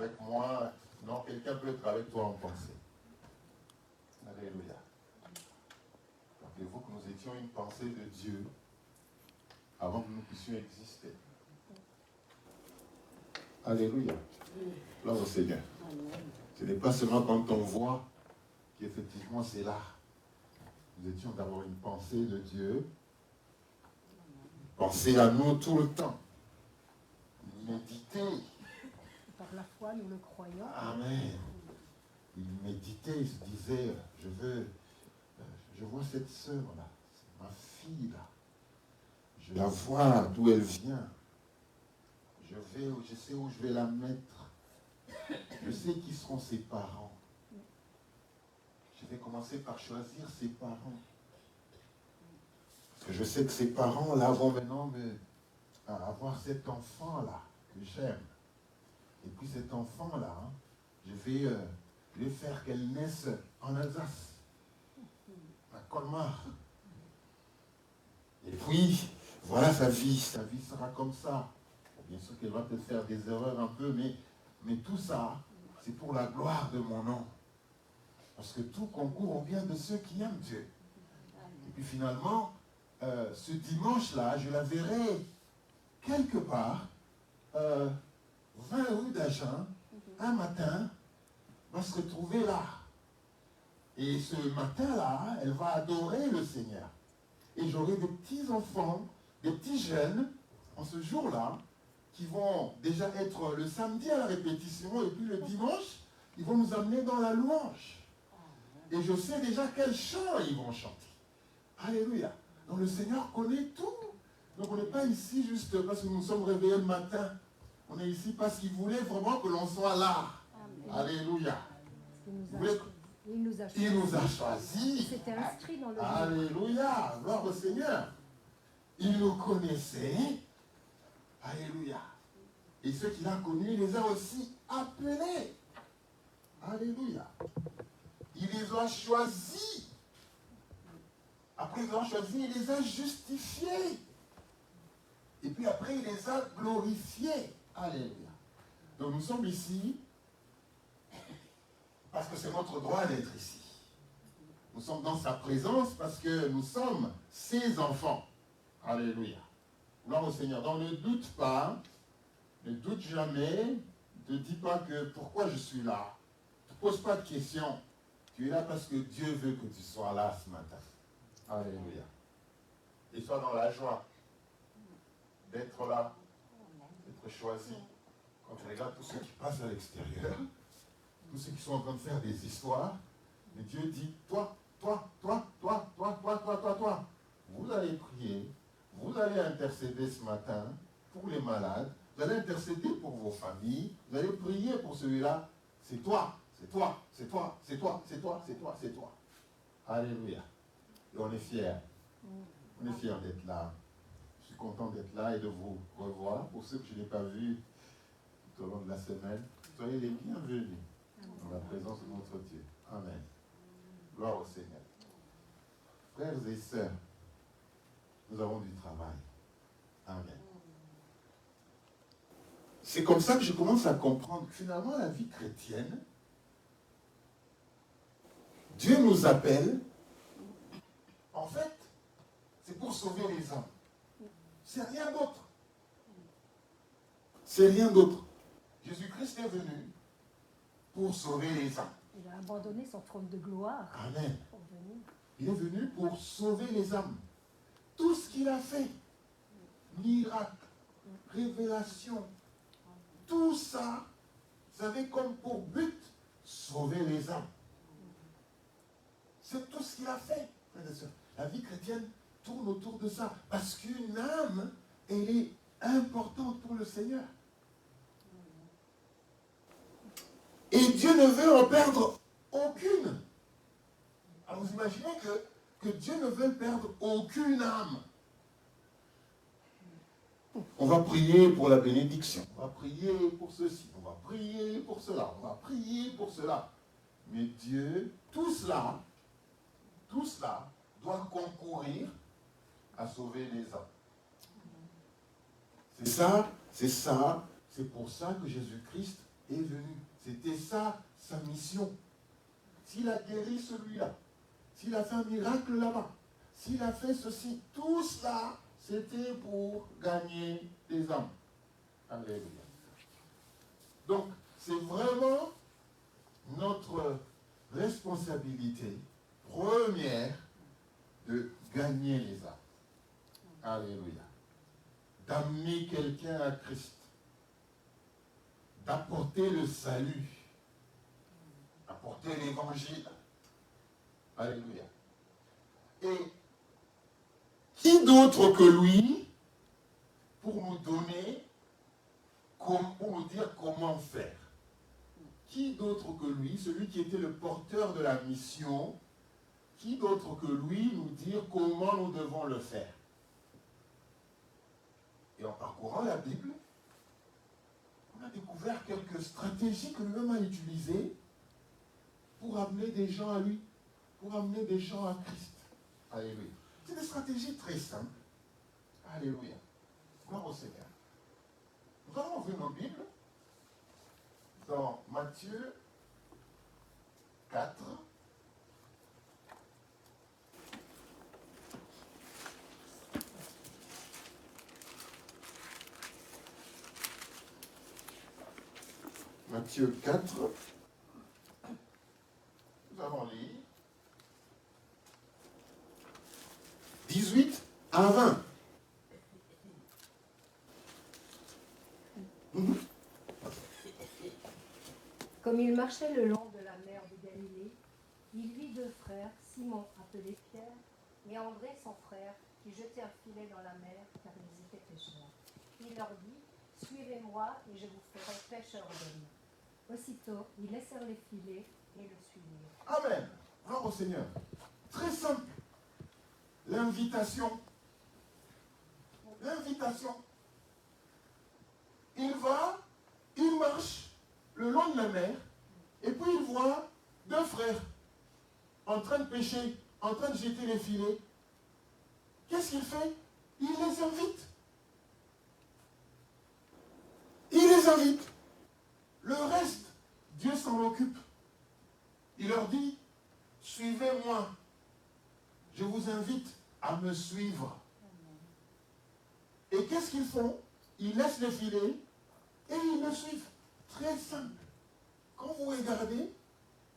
avec moi. Non, quelqu'un peut être avec toi en pensée. Alléluia. Rappelez-vous que nous étions une pensée de Dieu avant que nous puissions exister. Alléluia. Gloire au Seigneur. Ce n'est pas seulement quand on voit qu'effectivement c'est là. Nous étions d'avoir une pensée de Dieu. Penser à nous tout le temps. Méditer. Par la foi, nous le croyons. Amen. Il méditait, il se disait, je vois cette sœur-là, c'est ma fille-là. Je la vois d'où elle vient. Je sais où je vais la mettre. Je sais qui seront ses parents. Je vais commencer par choisir ses parents. Parce que je sais que ses parents, là, vont maintenant avoir cet enfant-là que j'aime. Et puis cet enfant-là, je vais faire qu'elle naisse en Alsace, à Colmar. Et puis, voilà sa vie sera comme ça. Bien sûr qu'elle va peut-être faire des erreurs un peu, mais tout ça, c'est pour la gloire de mon nom. Parce que tout concourt au bien de ceux qui aiment Dieu. Et puis finalement, ce dimanche-là, je la verrai quelque part, 20 rue d'Agen, un matin, va se retrouver là. Et ce matin-là, elle va adorer le Seigneur. Et j'aurai des petits-enfants, des petits jeunes, en ce jour-là, qui vont déjà être le samedi à la répétition, et puis le dimanche, ils vont nous amener dans la louange. Et je sais déjà quel chant ils vont chanter. Alléluia. Donc le Seigneur connaît tout. Donc on n'est pas ici juste parce que nous sommes réveillés le matin. On est ici parce qu'il voulait vraiment que l'on soit là. Amen. Alléluia. Il nous a choisis. C'était inscrit dans le livre. Alléluia. Gloire au Seigneur. Il nous connaissait. Alléluia. Et ceux qu'il a connus, il les a aussi appelés. Alléluia. Il les a choisis. Après les a choisis, il les a justifiés. Et puis après, il les a glorifiés. Alléluia. Donc nous sommes ici parce que c'est notre droit d'être ici. Nous sommes dans sa présence parce que nous sommes ses enfants. Alléluia. Gloire au Seigneur. Donc ne doute pas, ne doute jamais, ne dis pas que pourquoi je suis là. Ne te pose pas de questions. Tu es là parce que Dieu veut que tu sois là ce matin. Alléluia. Et sois dans la joie d'être là, d'être choisi. Quand tu regardes tous ceux qui passent à l'extérieur, tous ceux qui sont en train de faire des histoires, mais Dieu dit, toi, vous allez prier, vous allez intercéder ce matin pour les malades, vous allez intercéder pour vos familles, vous allez prier pour celui-là, c'est toi. C'est toi, c'est toi, c'est toi, c'est toi, c'est toi, c'est toi. Alléluia. Et on est fiers. On est fiers d'être là. Je suis content d'être là et de vous revoir. Pour ceux que je n'ai pas vus tout au long de la semaine, soyez les bienvenus dans la présence de notre Dieu. Amen. Gloire au Seigneur. Frères et sœurs, nous avons du travail. Amen. C'est comme ça que je commence à comprendre que finalement la vie chrétienne, Dieu nous appelle, en fait, c'est pour sauver les âmes. C'est rien d'autre. C'est rien d'autre. Jésus-Christ est venu pour sauver les âmes. Il a abandonné son trône de gloire. Amen. Il est venu pour sauver les âmes. Tout ce qu'il a fait, miracle, révélation, tout ça, ça avait comme pour but sauver les âmes. C'est tout ce qu'il a fait. La vie chrétienne tourne autour de ça. Parce qu'une âme, elle est importante pour le Seigneur. Et Dieu ne veut en perdre aucune. Alors vous imaginez que Dieu ne veut perdre aucune âme. On va prier pour la bénédiction. On va prier pour ceci. On va prier pour cela. On va prier pour cela. Mais Dieu, tout cela doit concourir à sauver les âmes. C'est pour ça que Jésus-Christ est venu. sa mission. S'il a guéri celui-là, s'il a fait un miracle là-bas, s'il a fait ceci, tout cela, c'était pour gagner des âmes. Alléluia. Donc, c'est vraiment notre responsabilité première de gagner les âmes. Alléluia. D'amener quelqu'un à Christ. D'apporter le salut. Apporter l'évangile. Alléluia. Et qui d'autre que lui pour nous donner, pour nous dire comment faire? Qui d'autre que lui, celui qui était le porteur de la mission, qui d'autre que lui nous dire comment nous devons le faire? Et en parcourant la Bible, on a découvert quelques stratégies que lui-même a utilisées pour amener des gens à lui, pour amener des gens à Christ. Alléluia. C'est des stratégies très simples. Alléluia. Gloire au Seigneur. Nous allons ouvrir nos Bibles dans Matthieu 4. Matthieu 4. Nous allons lire 18 à 20. Comme il marchait le long de la mer de Galilée, il vit deux frères, Simon appelé Pierre, et André son frère, qui jetaient un filet dans la mer, car ils étaient pêcheurs. Il leur dit, suivez-moi et je vous ferai pêcheurs d'hommes. Aussitôt, ils laissèrent les filets et le suivirent. Amen. Gloire au Seigneur. Très simple. L'invitation. L'invitation. Il marche le long de la mer, et puis il voit deux frères en train de pêcher, en train de jeter les filets. Qu'est-ce qu'il fait? Il les invite. Il les invite. Le reste, Dieu s'en occupe. Il leur dit, suivez-moi. Je vous invite à me suivre. Et qu'est-ce qu'ils font? Ils laissent les filets et ils le suivent. Très simple. Quand vous regardez,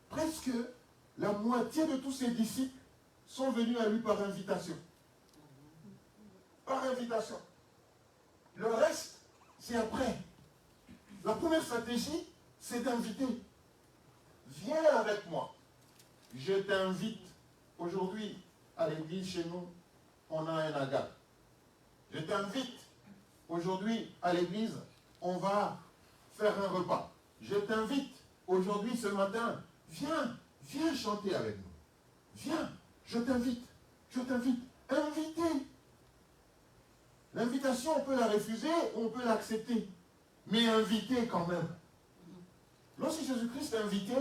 presque la moitié de tous ses disciples sont venus à lui par invitation. Par invitation. Le reste, c'est après. La première stratégie, c'est d'inviter. Viens avec moi. Je t'invite. Aujourd'hui, à l'église chez nous, on a un agape. Je t'invite. Aujourd'hui, à l'église, on va faire un repas. Je t'invite. Aujourd'hui, ce matin, viens chanter avec nous. Viens, je t'invite. Je t'invite. Inviter. L'invitation, on peut la refuser ou on peut l'accepter. Mais inviter quand même. Lorsque Jésus-Christ est invité,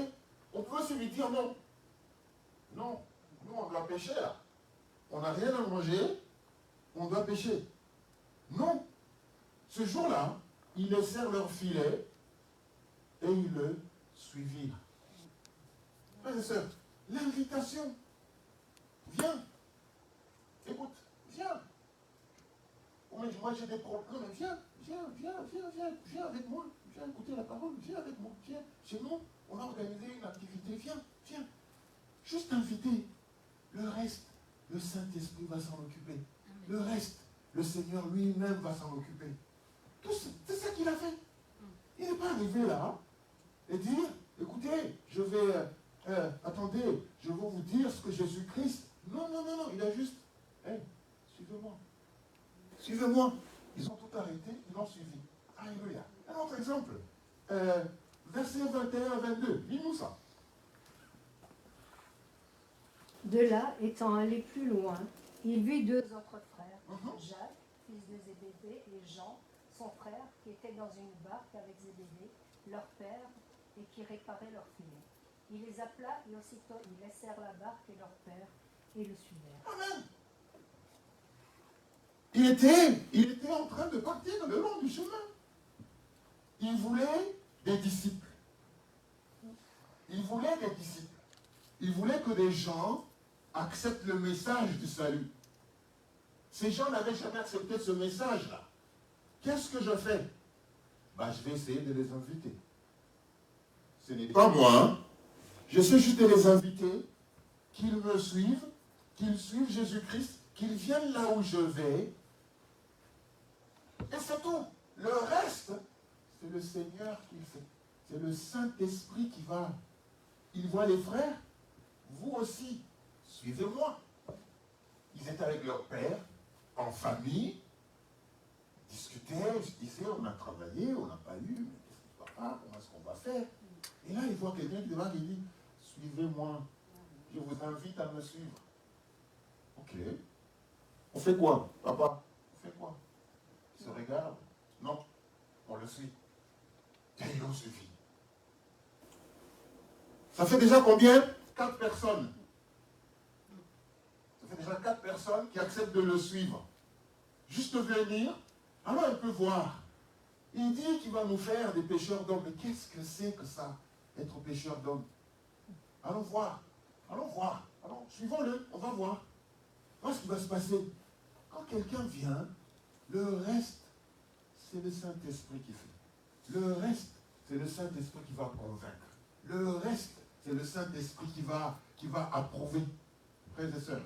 on peut aussi lui dire non. Non, nous on doit pêcher là. On n'a rien à manger, on doit pêcher. Non. Ce jour-là, ils laissèrent leur filet et ils le suivirent. Frères et sœurs, l'invitation. Viens. Écoute, viens. Oh, mais moi j'ai des problèmes. Non, mais viens avec moi. Viens écouter la parole, viens avec moi. Viens. Chez nous, on a organisé une activité. Viens. Juste inviter. Le reste, le Saint-Esprit va s'en occuper. Le reste, le Seigneur lui-même va s'en occuper. C'est ça qu'il a fait. Il n'est pas arrivé là et dire, écoutez, je vais, attendez, je vais vous dire ce que Jésus-Christ. Non, il a juste, suivez-moi. Suivez-moi. Ils ont tout arrêté, ils l'ont suivi. Alléluia. Un autre exemple. Verset 21-22. Lis-nous ça. De là, étant allé plus loin, il vit deux autres frères, Jacques, fils de Zébédée, et Jean, son frère, qui étaient dans une barque avec Zébédée, leur père, et qui réparaient leurs filets. Il les appela, et aussitôt ils laissèrent la barque et leur père, et le suivèrent. Amen. Il était en train de partir le long du chemin. Il voulait des disciples. voulait des disciples. Il voulait que des gens acceptent le message du salut. Ces gens n'avaient jamais accepté ce message-là. Qu'est-ce que je fais? Je vais essayer de les inviter. Ce n'est pas moi. Je sais juste de les inviter, qu'ils me suivent, qu'ils suivent Jésus-Christ, qu'ils viennent là où je vais. Et c'est tout. Le reste, c'est le Seigneur qui le fait. C'est le Saint-Esprit qui va. Il voit les frères, vous aussi, suivez-moi. Ils étaient avec leur père, en famille, discutaient, se disaient, on a travaillé, on n'a pas eu, mais qu'est-ce qui va pas, comment est-ce qu'on va faire? Et là, il voit quelqu'un qui débarque et dit, suivez-moi, je vous invite à me suivre. Ok. On fait quoi, papa? On fait quoi? Il se regarde. Non, on le suit. Et ils l'ont suivi. Ça fait déjà combien? 4 personnes. Ça fait déjà 4 personnes qui acceptent de le suivre. Juste venir, alors il peut voir. Il dit qu'il va nous faire des pêcheurs d'hommes. Mais qu'est-ce que c'est que ça, être pêcheur d'hommes? Allons voir. Allons voir. Alors, suivons-le, on va voir. Voilà ce qui va se passer. Quand quelqu'un vient, le reste, c'est le Saint-Esprit qui fait. Le reste, c'est le Saint-Esprit qui va convaincre. Le reste, c'est le Saint-Esprit qui va approuver. Frères et sœurs,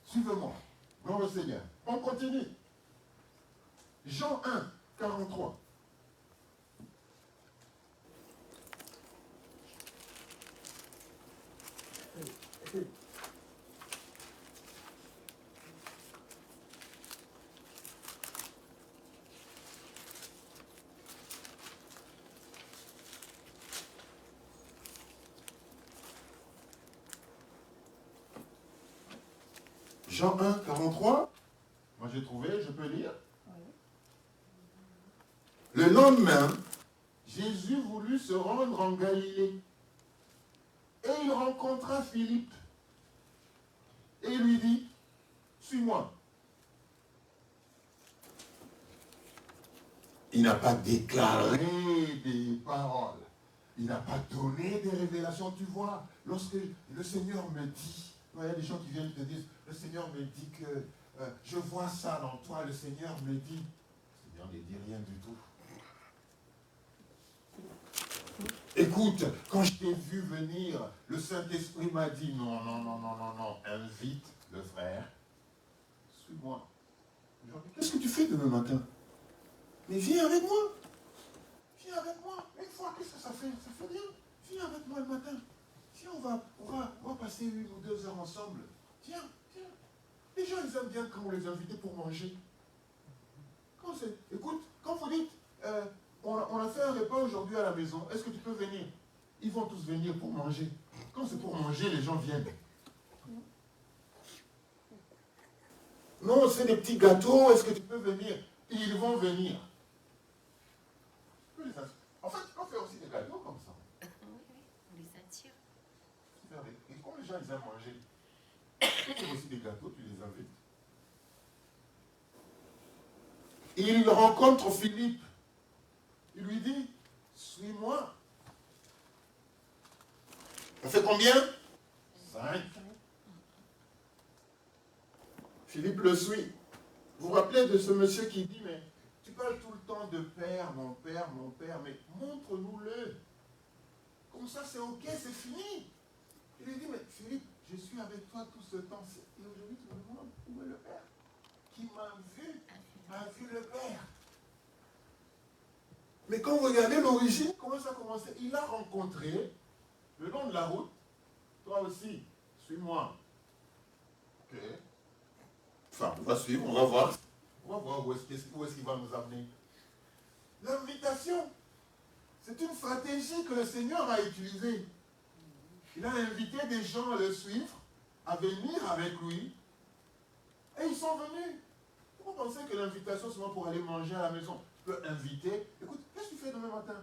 suivez-moi. Gloire au Seigneur. On continue. Jean 1, 43. Jean 1, 43. Moi j'ai trouvé, je peux lire. Le lendemain, Jésus voulut se rendre en Galilée. Et il rencontra Philippe. Et il lui dit, suis-moi. Il n'a pas déclaré des paroles. Il n'a pas donné des révélations. Tu vois, lorsque le Seigneur me dit, il y a des gens qui viennent te dire, le Seigneur me dit que je vois ça dans toi, le Seigneur me dit. Le Seigneur ne dit rien du tout. Écoute, quand je t'ai vu venir, le Saint-Esprit m'a dit, non, invite le frère, suis-moi. Qu'est-ce que tu fais demain matin? Mais viens avec moi. Viens avec moi. Une fois, qu'est-ce que ça fait? Ça fait rien. Viens avec moi le matin. Viens, on va passer 1 ou 2 heures ensemble. Viens. Les gens, ils aiment bien quand on les invite pour manger. Écoute, quand vous dites, on a fait un repas aujourd'hui à la maison, est-ce que tu peux venir? Ils vont tous venir pour manger. Quand c'est pour manger, les gens viennent. Non, c'est des petits gâteaux, est-ce que tu peux venir? Ils vont venir. En fait, on fait aussi des gâteaux comme ça. On les attire. Et quand les gens ils aiment manger, tu fais aussi des gâteaux, tu les invites. Il rencontre Philippe. Il lui dit, suis-moi. On fait combien? 5. Philippe le suit. Vous vous rappelez de ce monsieur qui dit, mais tu parles tout le temps de père, mon père, mais montre-nous-le. Comme ça, c'est ok, c'est fini. Il lui dit, mais Philippe, je suis avec toi tout ce temps. Et aujourd'hui, tu me demandes où est le Père? Qui m'a vu, a vu le Père. Mais quand vous regardez l'origine, comment ça a commencé? Il a rencontré, le long de la route, toi aussi, suis-moi. Ok. Enfin, on va suivre, on va voir. On va voir où est-ce qu'il va nous amener. L'invitation, c'est une stratégie que le Seigneur a utilisée. Il a invité des gens à le suivre, à venir avec lui, et ils sont venus. Vous pensez que l'invitation, c'est pour aller manger à la maison? Tu peux inviter. Écoute, qu'est-ce que tu fais demain matin?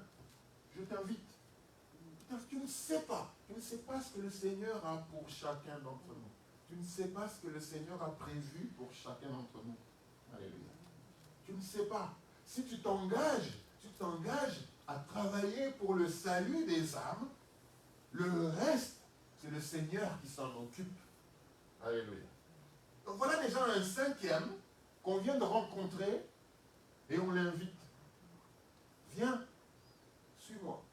Je t'invite. Tu ne sais pas. Tu ne sais pas ce que le Seigneur a pour chacun d'entre nous. Tu ne sais pas ce que le Seigneur a prévu pour chacun d'entre nous. Alléluia. Tu ne sais pas. Si tu t'engages à travailler pour le salut des âmes, Le reste, c'est le Seigneur qui s'en occupe. Alléluia. Donc voilà déjà un cinquième qu'on vient de rencontrer et on l'invite. Viens, suis-moi.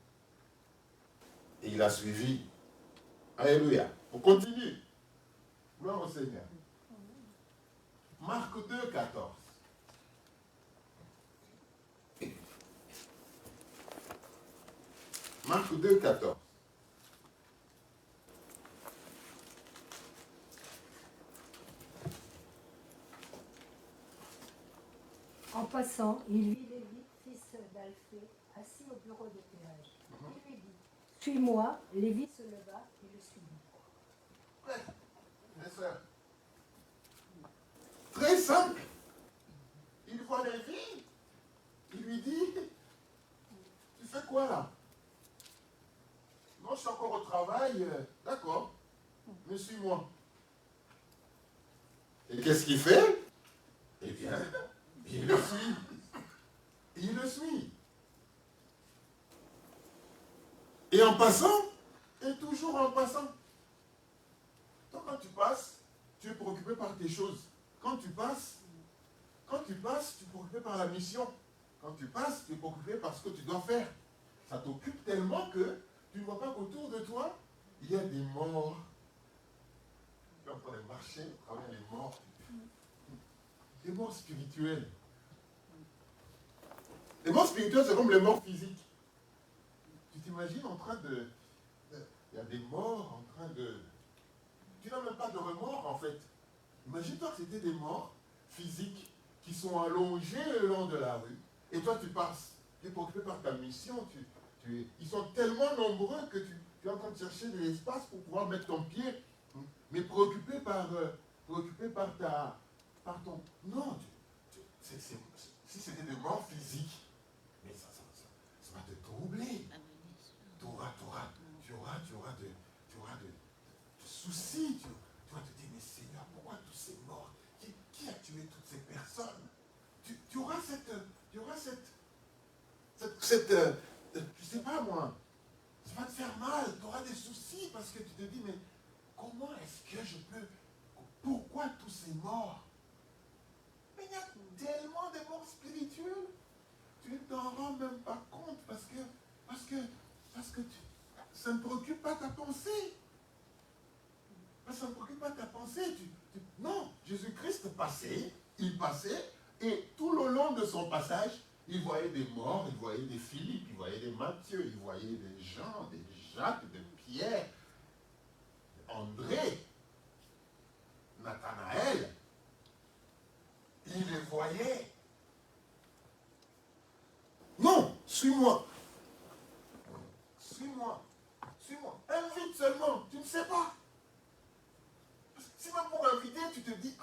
Et il a suivi. Alléluia. On continue. Gloire au Seigneur. Marc 2, 14. Marc 2, 14. En passant, il vit Lévi, fils d'Alphée, assis au bureau de péage. Il lui dit, suis-moi. Lévi se leva et le suivit. Ouais, mes frères. Très simple. Il voit Lévi. Il lui dit, tu fais quoi là? Non, je suis encore au travail. D'accord. Mais suis-moi. Et qu'est-ce qu'il fait? Eh bien, il le suit. Il le suit. Et en passant, et toujours en passant. Donc quand tu passes, tu es préoccupé par tes choses. Quand tu passes, tu es préoccupé par la mission. Quand tu passes, tu es préoccupé par ce que tu dois faire. Ça t'occupe tellement que tu ne vois pas qu'autour de toi, il y a des morts. Tu es en train de marcher à travers les morts. Des morts spirituelles. Les morts spirituelles, c'est comme les morts physiques. Tu t'imagines en train de... Il y a des morts en train de... Tu n'as même pas de remords en fait. Imagine-toi que c'était des morts physiques qui sont allongés le long de la rue. Et toi tu passes. Tu es préoccupé par ta mission. Ils sont tellement nombreux que tu es en train de chercher de l'espace pour pouvoir mettre ton pied. Mais préoccupé par ton... Non, si c'était des morts physiques, mais ça va te troubler. Tu auras de soucis. Tu vas te dire, mais Seigneur, pourquoi tous ces morts? Qui a tué toutes ces personnes? Tu auras je sais pas moi, ça va te faire mal, tu auras des soucis parce que tu te dis, mais comment est-ce que je peux, pourquoi tous ces morts? Mais il y a tellement de morts spirituelles, tu ne t'en rends même pas compte parce que ça ne préoccupe pas ta pensée. Ça ne préoccupe pas ta pensée. Non, Jésus-Christ passait, il passait, et tout le long de son passage, il voyait des morts, il voyait des Philippe, il voyait des Matthieu, il voyait des Jean, des Jacques, des Pierre, André, Nathanaël. Il les voyait. Non, suis-moi. Suis-moi. Suis-moi. Invite seulement, tu ne sais pas. Si même pour inviter, tu te dis,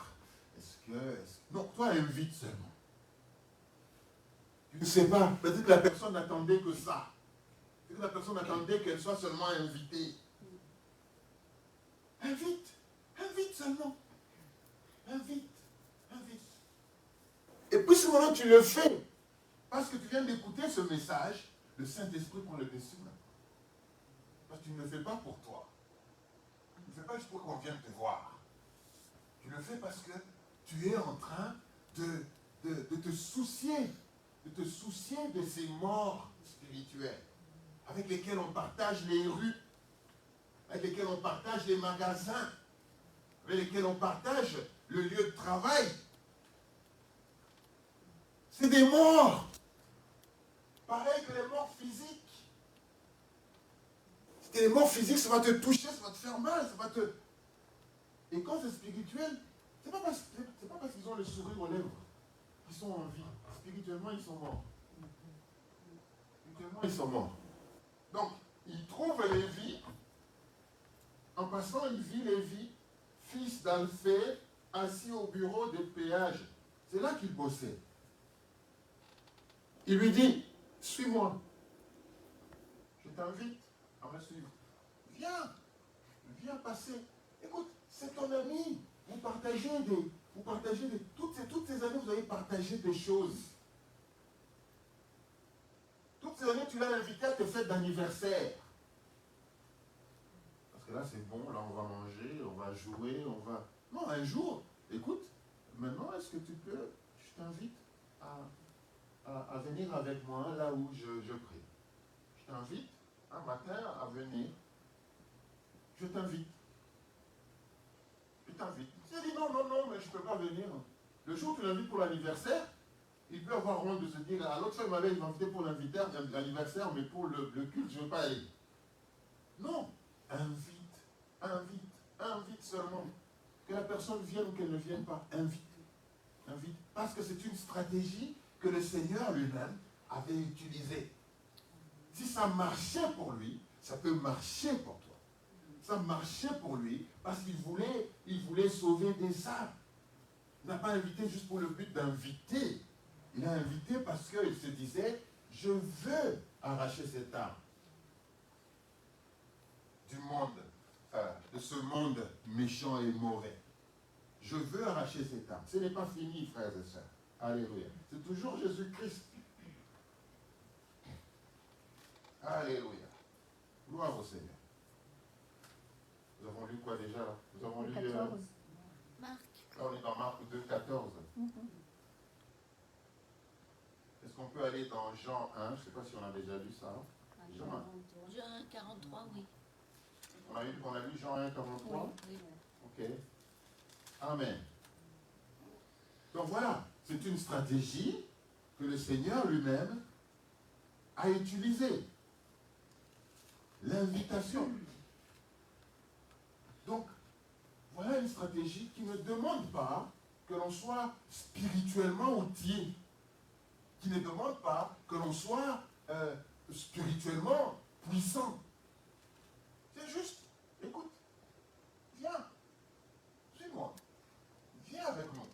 non, toi invite seulement. Tu ne sais pas, peut-être que la personne n'attendait que ça. Peut-être que la personne attendait qu'elle soit seulement invitée. Invite seulement. Invite. Et puis ce moment tu le fais, parce que tu viens d'écouter ce message, le Saint-Esprit prend le dessus maintenant. Parce que tu ne le fais pas pour toi. Tu ne le fais pas juste pour qu'on vienne te voir. Tu le fais parce que tu es en train de te soucier de ces morts spirituels avec lesquels on partage les rues, avec lesquels on partage les magasins, avec lesquels on partage le lieu de travail. C'est des morts. Pareil que les morts physiques. Si les morts physiques, ça va te toucher, ça va te faire mal, ça va te... Et quand c'est spirituel, c'est pas parce qu'ils ont le sourire aux lèvres qu'ils sont en vie. Spirituellement, ils sont morts. Spirituellement, ils sont morts. Donc, il trouve Lévi. En passant, il vit Lévi, fils d'Alphée, assis au bureau de péage. C'est là qu'il bossait. Il lui dit, suis-moi. Je t'invite à me suivre. Viens passer. Écoute, c'est ton ami. Vous partagez toutes ces années, vous avez partagé des choses. Toutes ces années, tu l'as invité à te fête d'anniversaire. que là c'est bon, là on va manger, on va jouer, on va... Non, un jour, écoute, maintenant est-ce que tu peux, je t'invite à venir avec moi là où je prie. Je t'invite un matin à venir. Je t'invite. Je t'invite. Tu dis non, non, non, mais je ne peux pas venir. Le jour où tu l'invites pour l'anniversaire, il peut avoir honte de se dire, ah, l'autre fois il m'avait invité pour l'anniversaire, mais pour le culte, je ne veux pas aller. Non, invite, invite, invite seulement. Que la personne vienne ou qu'elle ne vienne pas, invite. Invite. Parce que c'est une stratégie que le Seigneur lui-même avait utilisée. Si ça marchait pour lui, ça peut marcher pour toi. Ça marchait pour lui parce qu'il voulait sauver des âmes. Il n'a pas invité juste pour le but d'inviter. Il a invité parce qu'il se disait, je veux arracher cette âme du monde, de ce monde méchant et mauvais. Je veux arracher cette âme. Ce n'est pas fini, frères et sœurs. Alléluia. C'est toujours Jésus-Christ. Alléluia. Gloire au Seigneur. Nous avons lu quoi déjà là? Nous avons lu 14. Marc. Là, on est dans Marc 2, 14. Est-ce qu'on peut aller dans Jean 1? Je ne sais pas si on a déjà lu ça. Jean 1. Jean 43, oui. On a lu Jean 1, 43? Oui. Ok. Amen. Donc voilà, c'est une stratégie que le Seigneur lui-même a utilisée. L'invitation. Donc, voilà une stratégie qui ne demande pas que l'on soit spirituellement outillé, qui ne demande pas que l'on soit spirituellement puissant. C'est juste, écoute, viens, suis-moi, viens avec nous.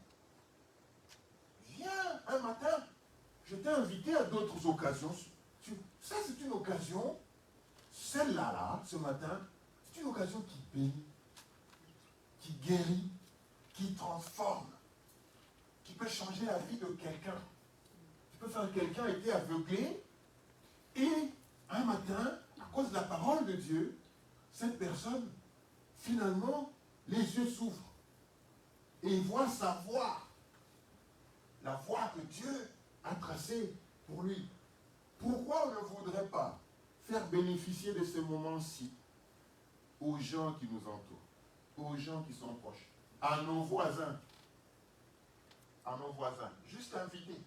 Viens un matin, je t'ai invité à d'autres occasions. Ça, c'est une occasion, celle-là, ce matin, c'est une occasion qui bénit, qui guérit, qui transforme, qui peut changer la vie de quelqu'un. Tu peux faire quelqu'un était aveuglé et un matin, à cause de la parole de Dieu, cette personne, finalement, les yeux s'ouvrent et il voit sa voie, la voie que Dieu a tracée pour lui. Pourquoi on ne voudrait pas faire bénéficier de ces moments-ci aux gens qui nous entourent, aux gens qui sont proches, à nos voisins, juste inviter.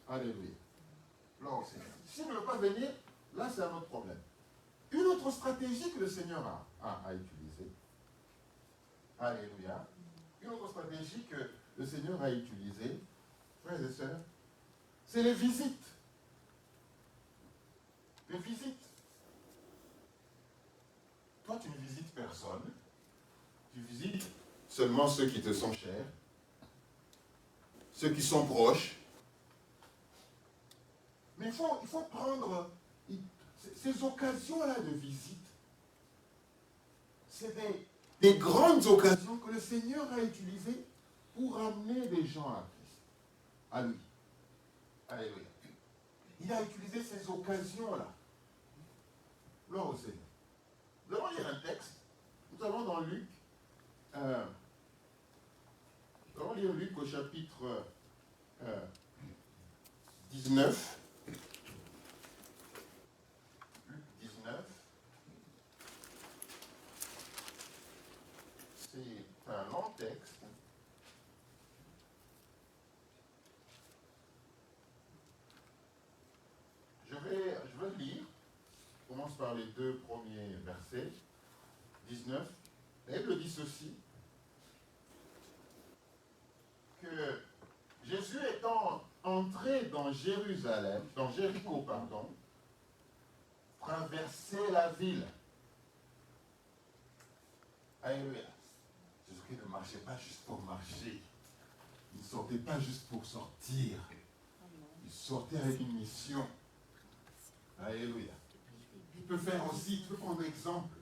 Alléluia. Gloire au Seigneur. S'il ne veut pas venir, là c'est un autre problème. Une autre stratégie que le Seigneur a utilisée. Alléluia. Une autre stratégie que le Seigneur a utilisée, frères et sœurs, c'est les visites. Les visites. Toi, tu ne visites personne. Tu visites seulement ceux qui te sont chers, ceux qui sont proches. Mais il faut prendre ces occasions-là de visite. C'est des grandes occasions que le Seigneur a utilisées pour amener des gens à Christ, à lui. Alléluia. Il a utilisé ces occasions-là. Gloire au Seigneur. Nous allons lire un texte. Nous allons dans Luc. Nous allons lire Luc au chapitre 19. Luc 19. C'est un long texte. Je vais lire. Je commence par les 2 premiers versets. 19. La Bible dit ceci. Que Jésus étant entré dans Jérusalem, dans Jéricho, traversait la ville. Alléluia. Jésus-Christ ne marchait pas juste pour marcher. Il ne sortait pas juste pour sortir. Il sortait avec une mission. Alléluia. Tu peux faire aussi, tu peux prendre exemple.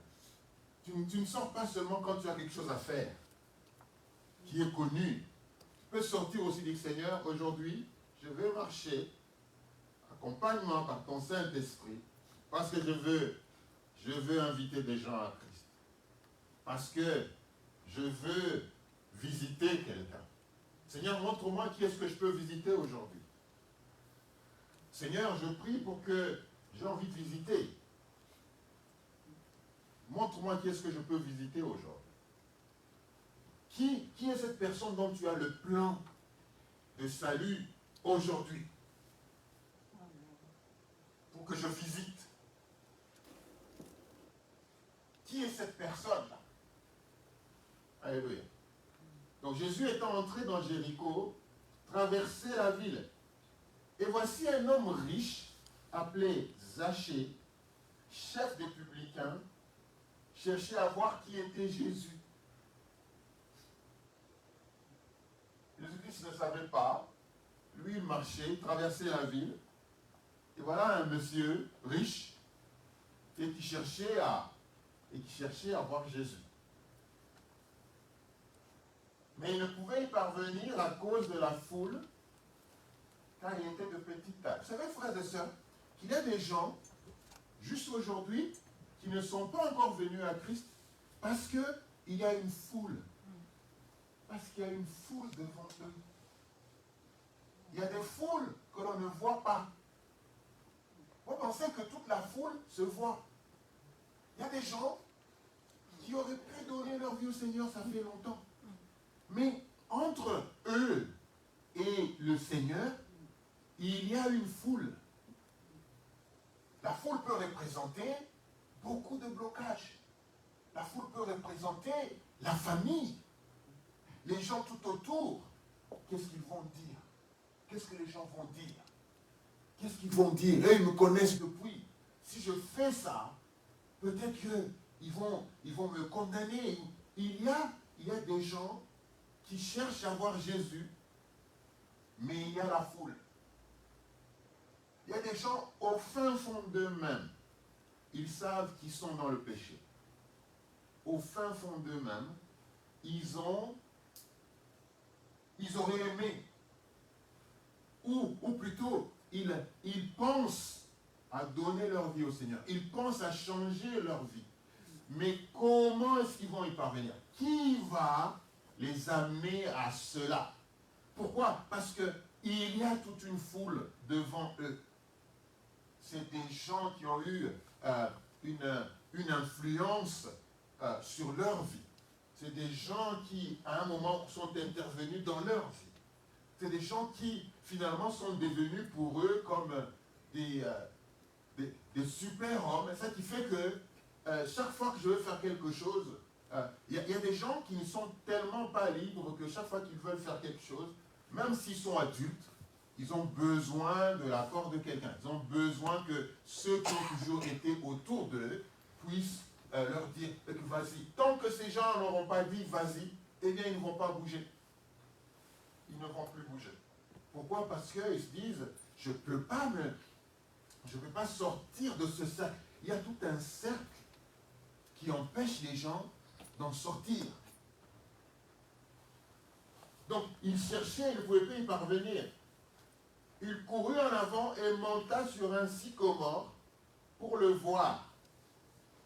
Tu ne sors pas seulement quand tu as quelque chose à faire, qui est connu. Tu peux sortir aussi dire, Seigneur, aujourd'hui, je vais marcher, accompagne-moi par ton Saint-Esprit, parce que je je veux inviter des gens à Christ. Parce que je veux visiter quelqu'un. Seigneur, montre-moi qui est-ce que je peux visiter aujourd'hui. Seigneur, je prie pour que j'ai envie de visiter. Montre-moi qui est-ce que je peux visiter aujourd'hui. Qui est cette personne dont tu as le plan de salut aujourd'hui? Pour que je visite. Qui est cette personne-là? Alléluia. Donc Jésus étant entré dans Jéricho, traversait la ville. Et voici un homme riche, appelé Zachée, chef des publicains, cherchait à voir qui était Jésus. Jésus-Christ ne savait pas. Lui, il marchait, il traversait la ville. Et voilà un monsieur riche et qui cherchait à voir Jésus. Mais il ne pouvait y parvenir à cause de la foule, car il était de petite taille. Vous savez, frères et sœurs, qu'il y a des gens, juste aujourd'hui, qui ne sont pas encore venus à Christ parce qu'il y a une foule. Parce qu'il y a une foule devant eux. Il y a des foules que l'on ne voit pas. Vous pensez que toute la foule se voit. Il y a des gens qui auraient pu donner leur vie au Seigneur, ça fait longtemps. Mais entre eux et le Seigneur, il y a une foule. La foule peut représenter beaucoup de blocages. La foule peut représenter la famille. Les gens tout autour, qu'est-ce qu'ils vont dire? Qu'est-ce que les gens vont dire? Qu'est-ce qu'ils vont dire? Eux, ils me connaissent depuis. Si je fais ça, peut-être qu'ils vont me condamner. Il y a des gens qui cherchent à voir Jésus, mais il y a la foule. Il y a des gens au fin fond d'eux-mêmes. Ils savent qu'ils sont dans le péché. Au fin fond d'eux-mêmes, ils auraient aimé. Ou plutôt, ils pensent à donner leur vie au Seigneur. Ils pensent à changer leur vie. Mais comment est-ce qu'ils vont y parvenir? Qui va les amener à cela? Pourquoi? Parce qu'il y a toute une foule devant eux. C'est des gens qui ont eu une influence sur leur vie. C'est des gens qui, à un moment, sont intervenus dans leur vie. C'est des gens qui, finalement, sont devenus pour eux comme des super-hommes. Et ça qui fait que chaque fois que je veux faire quelque chose, il y a des gens qui ne sont tellement pas libres que chaque fois qu'ils veulent faire quelque chose, même s'ils sont adultes, ils ont besoin de l'accord de quelqu'un. Ils ont besoin que ceux qui ont toujours été autour d'eux puissent leur dire vas-y. Tant que ces gens n'auront pas dit vas-y, eh bien ils ne vont pas bouger. Ils ne vont plus bouger. Pourquoi? Parce qu'ils se disent je ne peux pas sortir de ce cercle. Il y a tout un cercle qui empêche les gens d'en sortir. Donc il cherchait, il ne pouvait pas y parvenir. Il courut en avant et monta sur un sycomore pour le voir,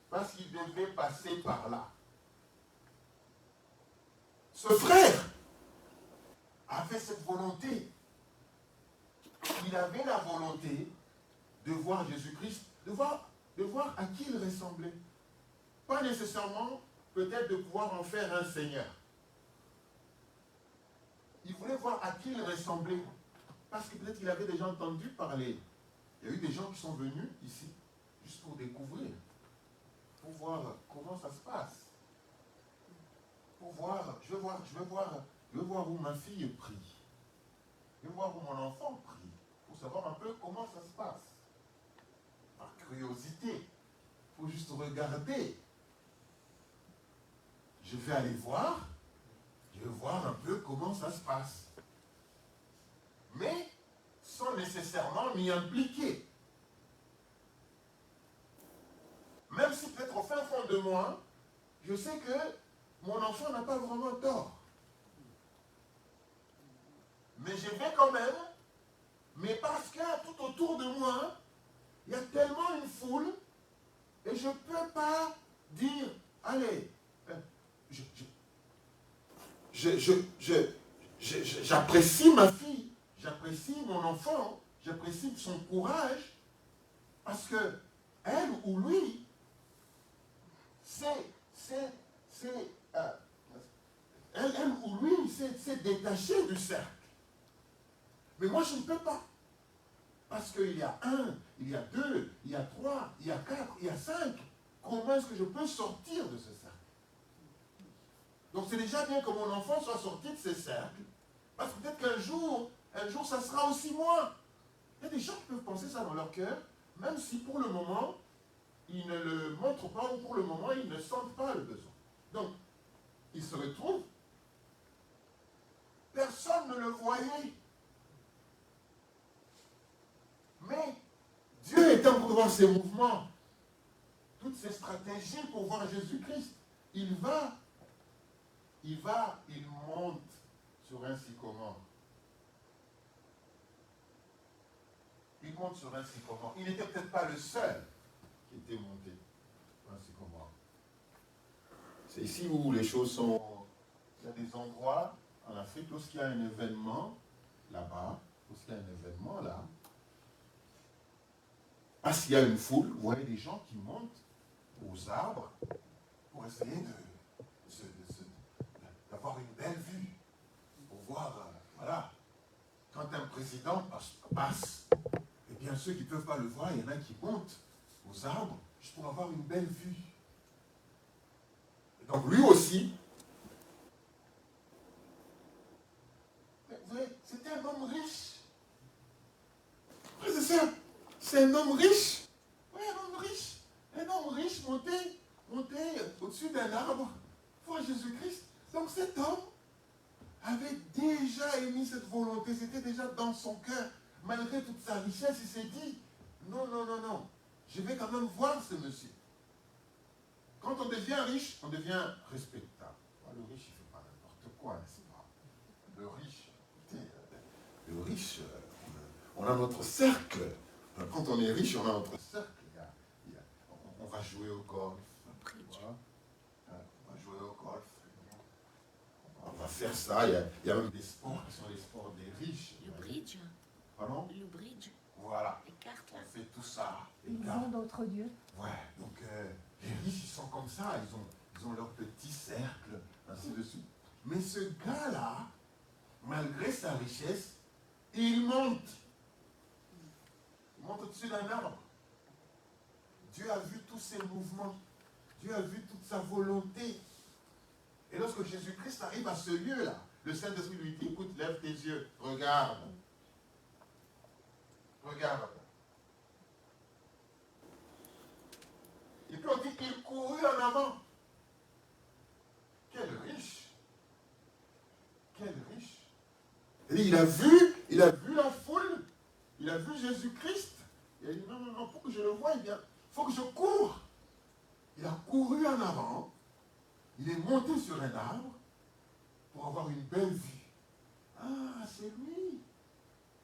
parce qu'il devait passer par là. Ce frère avait cette volonté. Il avait la volonté de voir Jésus-Christ, de voir à qui il ressemblait. Pas nécessairement, peut-être, de pouvoir en faire un Seigneur. Il voulait voir à qui il ressemblait. Parce que peut-être qu'il avait déjà entendu parler. Il y a eu des gens qui sont venus ici, juste pour découvrir, pour voir comment ça se passe. Pour voir, je veux voir où ma fille prie. Je veux voir où mon enfant prie. Pour savoir un peu comment ça se passe. Par curiosité. Il faut juste regarder. Je vais aller voir. Je veux voir un peu comment ça se passe. Mais sans nécessairement m'y impliquer. Même si peut-être au fin fond de moi, je sais que mon enfant n'a pas vraiment tort. Mais je vais quand même, mais parce que tout autour de moi, il y a tellement une foule, et je ne peux pas dire, allez, j'apprécie ma fille, j'apprécie mon enfant, j'apprécie son courage, parce que elle ou lui, elle ou lui s'est détaché du cercle. Mais moi, je ne peux pas. Parce qu'il y a 1, il y a 2, il y a 3, il y a 4, il y a 5. Comment est-ce que je peux sortir de ce cercle? Donc c'est déjà bien que mon enfant soit sorti de ce cercle. Parce que peut-être qu'un jour, ça sera aussi moi. Il y a des gens qui peuvent penser ça dans leur cœur, même si pour le moment, ils ne le montrent pas ou pour le moment, ils ne sentent pas le besoin. Donc, ils se retrouvent. Personne ne le voyait. Mais Dieu est en train de voir ces mouvements, toutes ces stratégies pour voir Jésus-Christ. Il monte sur un sycomore. Il monte sur un sycomore. Il n'était peut-être pas le seul qui était monté sur un sycomore. C'est ici où les choses sont... Il y a des endroits en Afrique, lorsqu'il y a un événement là-bas, lorsqu'il y a un événement là, parce qu'il y a une foule, vous voyez des gens qui montent aux arbres pour essayer d'avoir une belle vue, pour voir, voilà, quand un président passe, eh bien ceux qui ne peuvent pas le voir, il y en a qui montent aux arbres juste pour avoir une belle vue. Et donc lui aussi, vous voyez, c'était un homme riche. C'est ça. C'est un homme riche. Oui, un homme riche. Un homme riche monté au-dessus d'un arbre pour Jésus-Christ. Donc cet homme avait déjà émis cette volonté. C'était déjà dans son cœur. Malgré toute sa richesse, il s'est dit, non. Je vais quand même voir ce monsieur. Quand on devient riche, on devient respectable. Le riche, il ne fait pas n'importe quoi, n'est-ce pas? Le riche, on a notre cercle. Quand on est riche, on a notre cercle. On va jouer au golf. Voilà. On va jouer au golf. On va faire ça. Il y a même des sports qui sont les sports des riches. Le bridge. Pardon? Le bridge. Voilà. Les cartes, là. On fait tout ça. Ils ont d'autres dieux. Ouais, donc les riches, ils sont comme ça. Ils ont leur petit cercle, ainsi de suite. Mais ce gars-là, malgré sa richesse, il monte. Il monte au-dessus d'un arbre. Dieu a vu tous ses mouvements. Dieu a vu toute sa volonté. Et lorsque Jésus-Christ arrive à ce lieu-là, le Saint-Esprit lui dit, écoute, lève tes yeux, regarde. Regarde. Et puis on dit qu'il courut en avant. Quel riche. Quel riche. Et il a vu la foule. Il a vu Jésus-Christ. Il a dit, non, pour que je le voie, il faut que je cours. Il a couru en avant. Il est monté sur un arbre pour avoir une belle vue. Ah, c'est lui.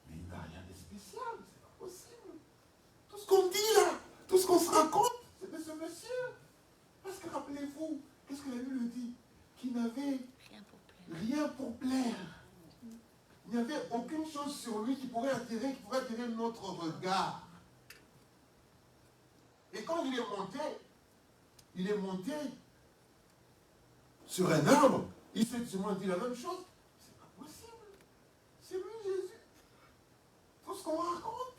Mais il n'a rien de spécial. C'est pas possible. Tout ce qu'on dit là, tout ce qu'on se raconte, c'est de ce monsieur. Parce que rappelez-vous, qu'est-ce que la Bible dit? Qu'il n'avait rien pour plaire. Il n'y avait aucune chose sur lui qui pourrait attirer notre regard. Et quand il est monté sur un arbre, il s'est sûrement dit la même chose. C'est pas possible. C'est lui Jésus. Tout ce qu'on raconte.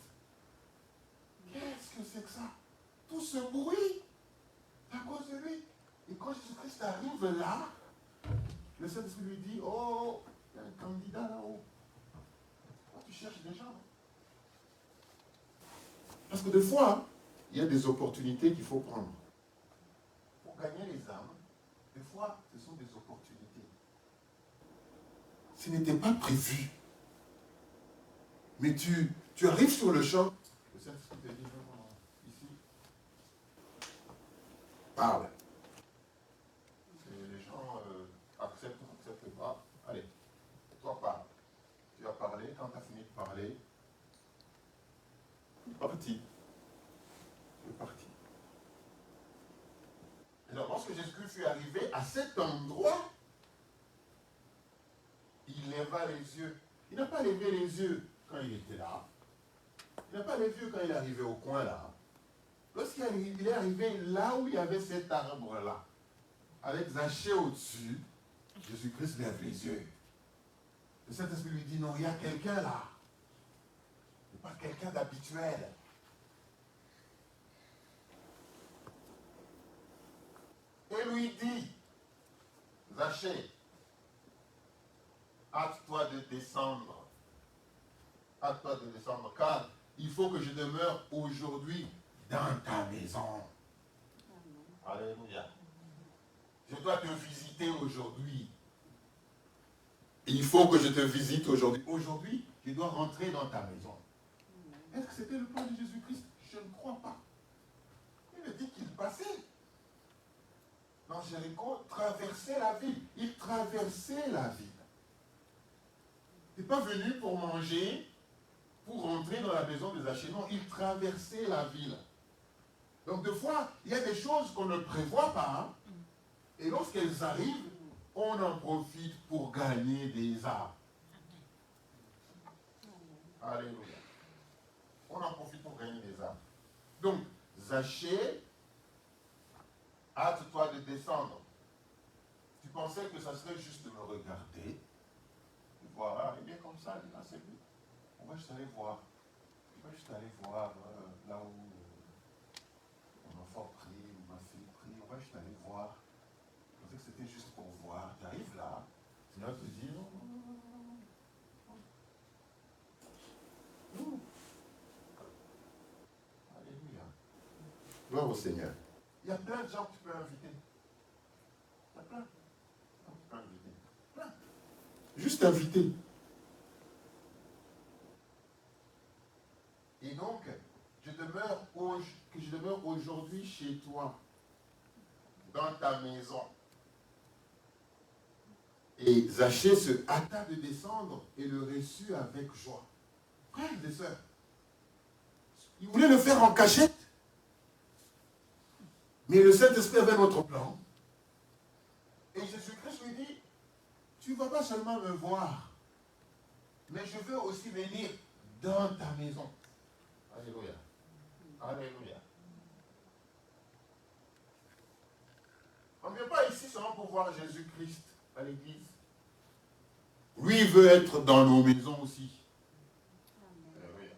Qu'est-ce que c'est que ça? Tout ce bruit à cause de lui. Et quand Jésus-Christ arrive là, le Saint-Esprit lui dit, oh, il y a un candidat là-haut. Tu cherches des gens. Parce que des fois, il y a des opportunités qu'il faut prendre. Pour gagner les âmes, des fois, ce sont des opportunités. Ce n'était pas prévu. Mais tu arrives sur le champ, le Saint-Esprit te dit, non, ici, parle. Les gens acceptent ou n'acceptent pas. Allez, toi parle. Tu as parlé, quand tu as fini de parler, tu es parti. Tu es parti. Jésus-Christ fut arrivé à cet endroit, il leva les yeux. Il n'a pas levé les yeux quand il était là. Il n'a pas levé les yeux quand il est arrivé au coin là. Lorsqu'il est arrivé là où il y avait cet arbre-là, avec Zachée au-dessus, Jésus-Christ lève les yeux. Le Saint-Esprit lui dit, non, il y a quelqu'un là. Il n'est pas quelqu'un d'habituel. Et lui dit, Zachée, hâte-toi de descendre. Hâte-toi de descendre, car il faut que je demeure aujourd'hui dans ta maison. Alléluia. Je dois te visiter aujourd'hui. Il faut que je te visite aujourd'hui. Aujourd'hui, je dois rentrer dans ta maison. Est-ce que c'était le plan de Jésus-Christ? Je ne crois pas. Il me dit qu'il passait dans Jéricho, traversait la ville. Il traversait la ville. Il n'est pas venu pour manger, pour rentrer dans la maison des Zachée. Non, il traversait la ville. Donc des fois, il y a des choses qu'on ne prévoit pas. Hein? Et lorsqu'elles arrivent, on en profite pour gagner des âmes. Alléluia. On en profite pour gagner des âmes. Donc, Zachée, hâte-toi de descendre. Tu pensais que ça serait juste de me regarder. Et voilà, il est comme ça, il est assez vite. On va juste aller voir. On va juste aller voir là où mon enfant prie, où ma fille prie. On va juste aller voir. Je pensais que c'était juste pour voir. Tu arrives là. Sinon, tu te dis non. Alléluia. Gloire au Seigneur. Il y a plein de gens que tu peux inviter. Il y a plein de gens que tu peux inviter. Plein. Juste inviter. Et donc, que je demeure aujourd'hui chez toi, dans ta maison. Et Zachée se hâta de descendre et le reçut avec joie. Frères et sœurs, il voulait le faire en cachette. Mais le Saint-Esprit avait notre plan. Et Jésus-Christ lui dit, tu ne vas pas seulement me voir, mais je veux aussi venir dans ta maison. Alléluia. Alléluia. On ne vient pas ici seulement pour voir Jésus-Christ à l'église. Lui, il veut être dans nos maisons aussi. Alléluia.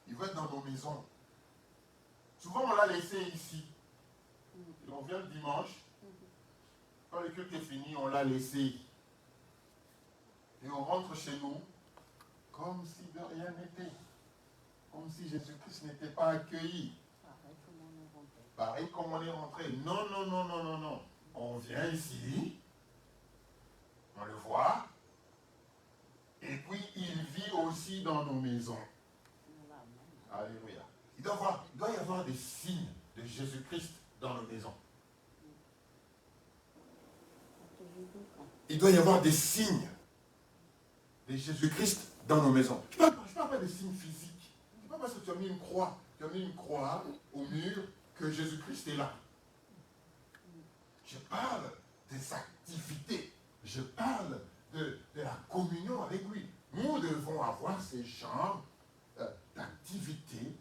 Il veut être dans nos maisons. Souvent, on l'a laissé ici. Et on vient le dimanche. Quand le culte est fini, on l'a laissé. Et on rentre chez nous comme si de rien n'était. Comme si Jésus-Christ n'était pas accueilli. Pareil comme on est rentré. Non, non, non, non, non, non. On vient ici, on le voit, et puis il vit aussi dans nos maisons. Alléluia. Il doit y avoir des signes de Jésus-Christ dans nos maisons. Il doit y avoir des signes de Jésus-Christ dans nos maisons. Je ne parle pas des signes physiques. Ce n'est pas parce que tu as mis une croix au mur que Jésus-Christ est là. Je parle des activités. Je parle de la communion avec lui. Nous devons avoir ces genres d'activités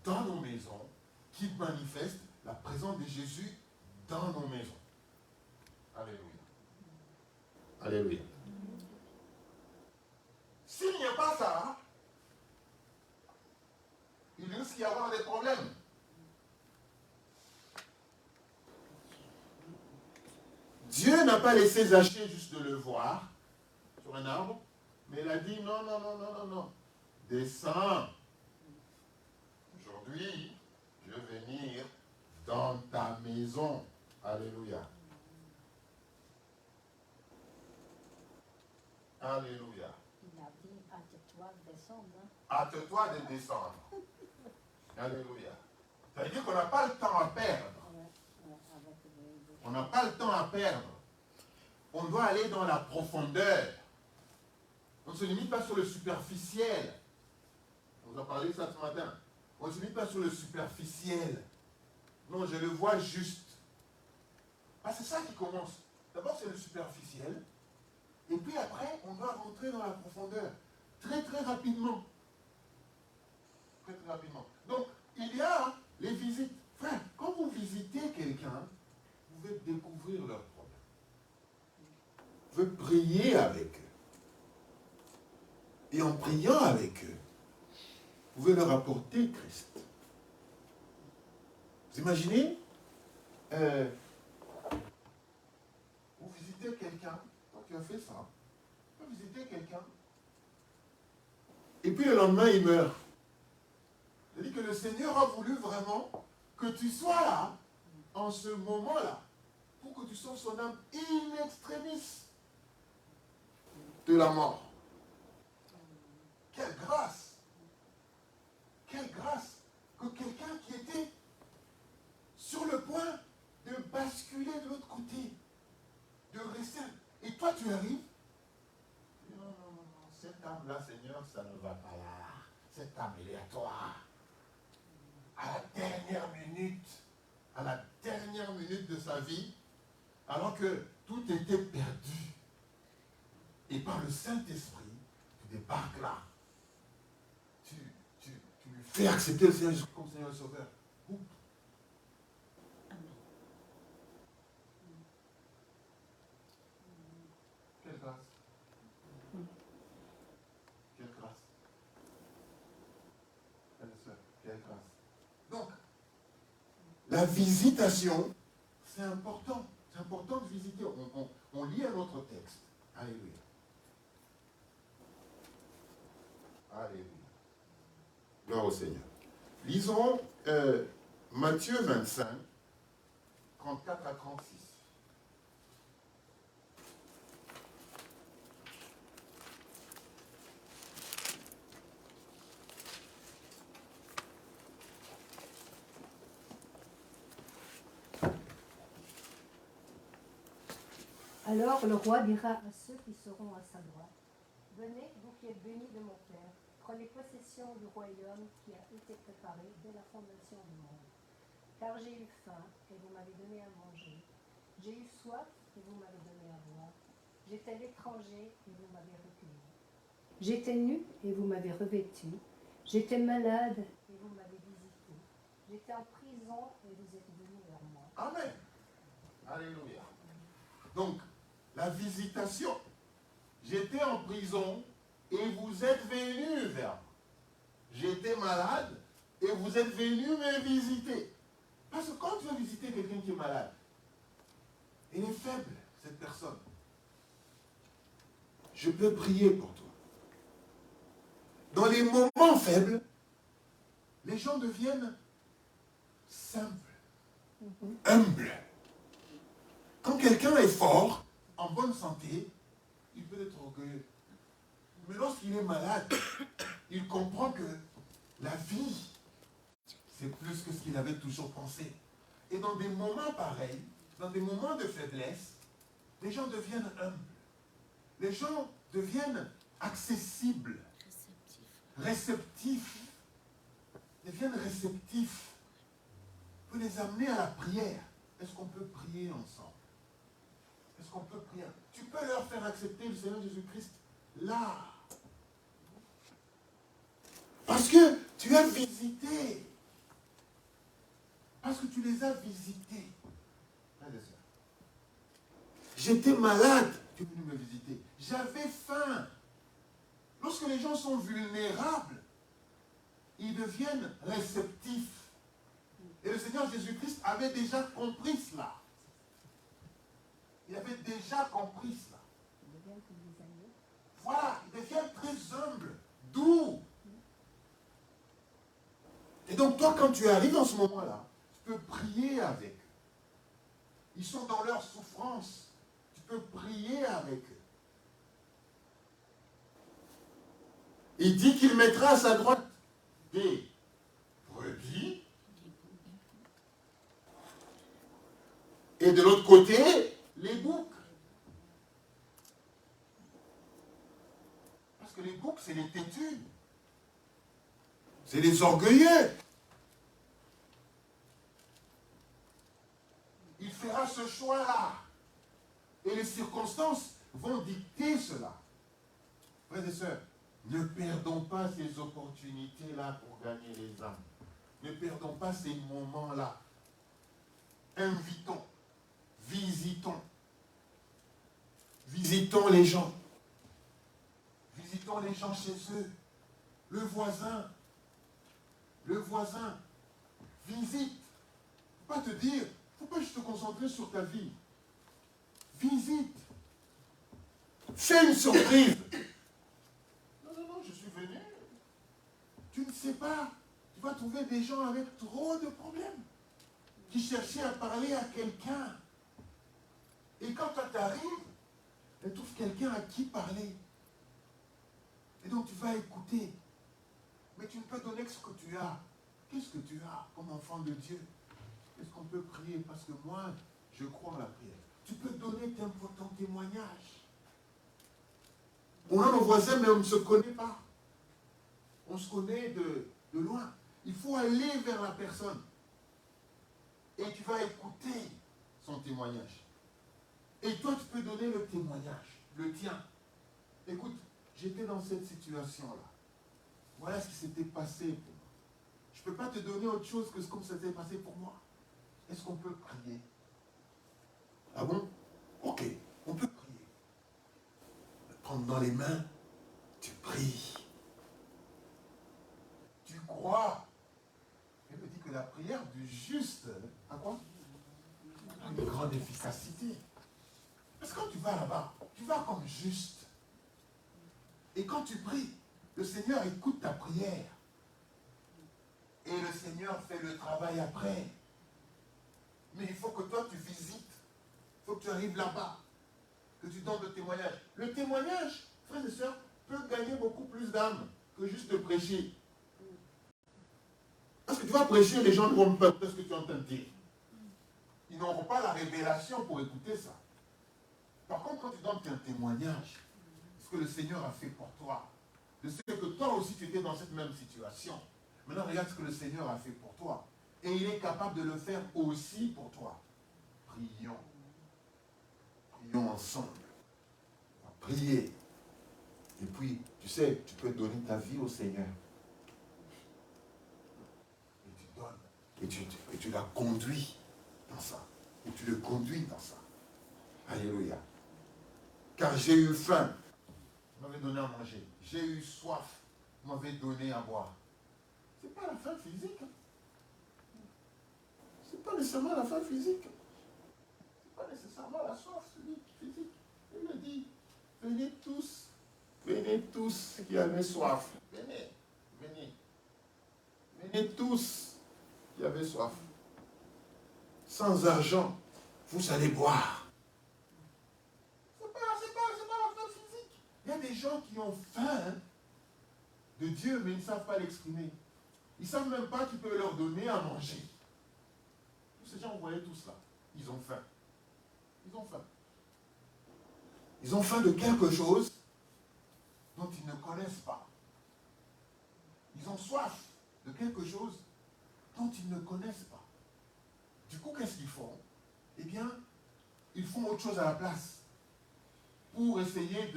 dans nos maisons qui manifestent la présence de Jésus dans nos maisons. Alléluia. Alléluia. S'il n'y a pas ça, il risque d'y avoir des problèmes. Dieu n'a pas laissé Zachée juste de le voir sur un arbre, mais il a dit non, non, non, non, non, non. Descends. Aujourd'hui, je vais venir dans ta maison. Alléluia. Alléluia. Il a dit, hâte-toi de descendre. Hâte-toi de descendre. Alléluia. Ça veut dire qu'on n'a pas le temps à perdre. On n'a pas le temps à perdre. On doit aller dans la profondeur. On ne se limite pas sur le superficiel. On vous a parlé de ça ce matin. On ne se limite pas sur le superficiel. Non, je le vois juste. Ah, c'est ça qui commence. D'abord, c'est le superficiel. Et puis après, on va rentrer dans la profondeur. Très, très rapidement. Très, très rapidement. Donc, il y a les visites. Frère, quand vous visitez quelqu'un, vous pouvez découvrir leurs problèmes. Vous pouvez prier avec eux. Et en priant avec eux, vous pouvez leur apporter Christ. Vous imaginez vous visitez quelqu'un, toi tu as fait ça, vous visitez quelqu'un, et puis le lendemain il meurt. C'est-à-dire que le Seigneur a voulu vraiment que tu sois là, en ce moment-là, pour que tu sauves son âme in extremis de la mort. Quelle grâce! Quelle grâce que quelqu'un qui était sur le point de basculer de l'autre côté, de rester. Et toi, tu arrives. Non, non, non, non, cette âme-là, Seigneur, ça ne va pas là. Cette âme, elle est à toi. À la dernière minute de sa vie, alors que tout était perdu. Et par le Saint-Esprit, tu débarques là. Tu lui fais accepter le Seigneur Jésus comme Seigneur et Sauveur. Oups. Quelle grâce. Quelle grâce. Quelle sœur, quelle grâce. Donc, la visitation, c'est important. C'est important de visiter. On lit un autre texte. Alléluia. Alléluia. Gloire au Seigneur. Lisons Matthieu 25, 34 à 36. Alors le roi dira à ceux qui seront à sa droite, venez, vous qui êtes bénis de mon Père, prenez possession du royaume qui a été préparé dès la fondation du monde. Car j'ai eu faim, et vous m'avez donné à manger. J'ai eu soif, et vous m'avez donné à boire. J'étais l'étranger, et vous m'avez recueilli. J'étais nu, et vous m'avez revêtu. J'étais malade, et vous m'avez visité. J'étais en prison, et vous êtes venus vers moi. Amen. Alléluia. Donc, la visitation. J'étais en prison et vous êtes venus vers moi. J'étais malade et vous êtes venus me visiter. Parce que quand tu vas visiter quelqu'un qui est malade, elle est faible, cette personne. Je peux prier pour toi. Dans les moments faibles, les gens deviennent simples, humbles. Quand quelqu'un est fort, en bonne santé, il peut être orgueilleux. Mais lorsqu'il est malade, il comprend que la vie, c'est plus que ce qu'il avait toujours pensé. Et dans des moments pareils, dans des moments de faiblesse, les gens deviennent humbles. Les gens deviennent accessibles, réceptifs. Deviennent réceptifs. Vous les amener à la prière. Est-ce qu'on peut prier ensemble? Est-ce qu'on peut prier? Tu peux leur faire accepter le Seigneur Jésus-Christ là. Parce que tu as visité. Parce que tu les as visités. J'étais malade, tu es venu me visiter. J'avais faim. Lorsque les gens sont vulnérables, ils deviennent réceptifs. Et le Seigneur Jésus-Christ avait déjà compris cela. Il avait déjà compris cela. Voilà, ils deviennent très humbles, doux. Et donc toi, quand tu arrives dans ce moment-là, tu peux prier avec eux. Ils sont dans leur souffrance. Tu peux prier avec eux. Il dit qu'il mettra à sa droite des brebis. Et de l'autre côté, les boucs. Parce que les boucs, c'est les têtus. C'est les orgueilleux. Il feras ce choix-là. Et les circonstances vont dicter cela. Frères et sœurs, ne perdons pas ces opportunités-là pour gagner les âmes. Ne perdons pas ces moments-là. Invitons, visitons. Visitons les gens. Visitons les gens chez eux. Le voisin. Visite. Faut pas te dire, faut pas juste te concentrer sur ta vie. Visite. Fais une surprise. Non, je suis venu. Tu ne sais pas. Tu vas trouver des gens avec trop de problèmes qui cherchaient à parler à quelqu'un. Et quand toi t'arrives, tu trouves quelqu'un à qui parler. Et donc tu vas écouter. Mais tu ne peux donner que ce que tu as. Qu'est-ce que tu as comme enfant de Dieu? Est-ce qu'on peut prier? Parce que moi, je crois en la prière. Tu peux donner ton témoignage. On a nos voisins, mais on ne se connaît pas. On se connaît de loin. Il faut aller vers la personne. Et tu vas écouter son témoignage. Et toi, tu peux donner le témoignage, le tien. Écoute, j'étais dans cette situation-là. Voilà ce qui s'était passé pour moi. Je ne peux pas te donner autre chose que ce que ça s'est passé pour moi. Est-ce qu'on peut prier? Ah bon? Ok, on peut prier. Prendre dans les mains, tu pries. Tu crois. Elle me dit que la prière du juste a quoi? Une grande efficacité. Parce que quand tu vas là-bas, tu vas comme juste. Et quand tu pries, le Seigneur écoute ta prière. Et le Seigneur fait le travail après. Mais il faut que toi tu visites. Il faut que tu arrives là-bas. Que tu donnes le témoignage. Le témoignage, frères et sœurs, peut gagner beaucoup plus d'âmes que juste de prêcher. Parce que tu vas prêcher, les gens ne vont pas écouter ce que tu es en train de dire. Ils n'auront pas la révélation pour écouter ça. Par contre, quand tu donnes un témoignage, ce que le Seigneur a fait pour toi, de ce que toi aussi tu étais dans cette même situation. Maintenant, regarde ce que le Seigneur a fait pour toi. Et il est capable de le faire aussi pour toi. Prions. Prions ensemble. On va prier. Et puis, tu sais, tu peux donner ta vie au Seigneur. Et tu donnes. Et tu la conduis dans ça. Et tu le conduis dans ça. Alléluia. Car j'ai eu faim. Vous m'avez donné à manger. J'ai eu soif. Vous m'avez donné à boire. Ce n'est pas la faim physique. Ce n'est pas nécessairement la faim physique. Ce n'est pas nécessairement la soif physique. Il me dit, venez tous qui avez soif. Venez tous qui avez soif. Sans argent, vous allez boire. C'est pas la faim physique. Il y a des gens qui ont faim de Dieu, mais ils ne savent pas l'exprimer. Ils ne savent même pas qu'il peut leur donner à manger. Tous ces gens, vous voyez tous là, ils ont faim. Ils ont faim. Ils ont faim de quelque chose dont ils ne connaissent pas. Ils ont soif de quelque chose dont ils ne connaissent pas. Du coup, qu'est-ce qu'ils font? Eh bien, ils font autre chose à la place pour essayer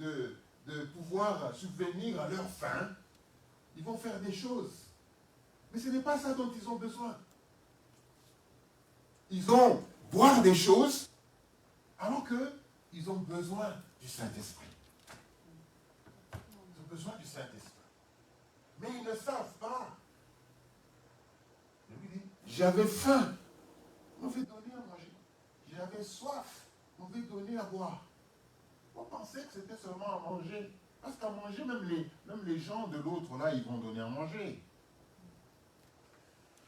de pouvoir subvenir à leur faim. Ils vont faire des choses. Mais ce n'est pas ça dont ils ont besoin. Ils vont boire des choses alors qu'ils ont besoin du Saint-Esprit. Ils ont besoin du Saint-Esprit. Mais ils ne savent pas. Il lui dit, j'avais faim, on m'avait donné à manger. J'avais soif, on m'avait donné à boire. On pensait que c'était seulement à manger. Parce qu'à manger, même les gens de l'autre, là, ils vont donner à manger.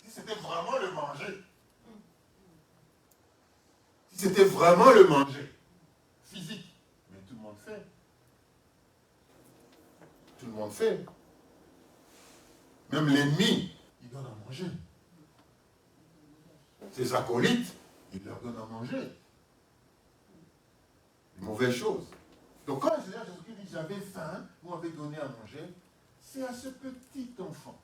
Si c'était vraiment le manger, si c'était vraiment le manger, physique, mais tout le monde fait. Tout le monde fait. Même l'ennemi, il donne à manger. Ses acolytes, il leur donne à manger. Une mauvaise chose. Donc quand le Seigneur Jésus-Christ dit j'avais faim, vous m'avez donné à manger, c'est à ce petit enfant,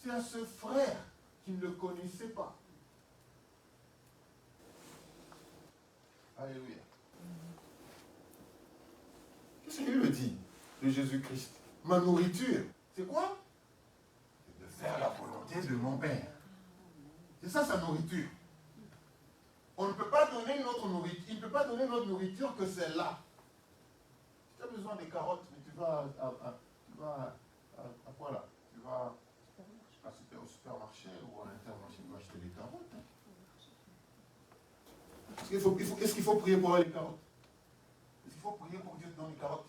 c'est à ce frère qui ne le connaissait pas. Alléluia. Qu'est-ce qu'il me dit de Jésus-Christ? Ma nourriture, c'est quoi? C'est de faire la volonté de mon Père. C'est ça sa nourriture. On ne peut pas donner notre nourriture. Il ne peut pas donner notre nourriture que celle-là. Si tu as besoin des carottes, mais tu vas à quoi là? Tu vas au supermarché ou à l'intermarché, tu vas acheter des carottes. Hein. Est-ce qu'il faut prier pour avoir les carottes? Est-ce qu'il faut prier pour que Dieu te donne les carottes?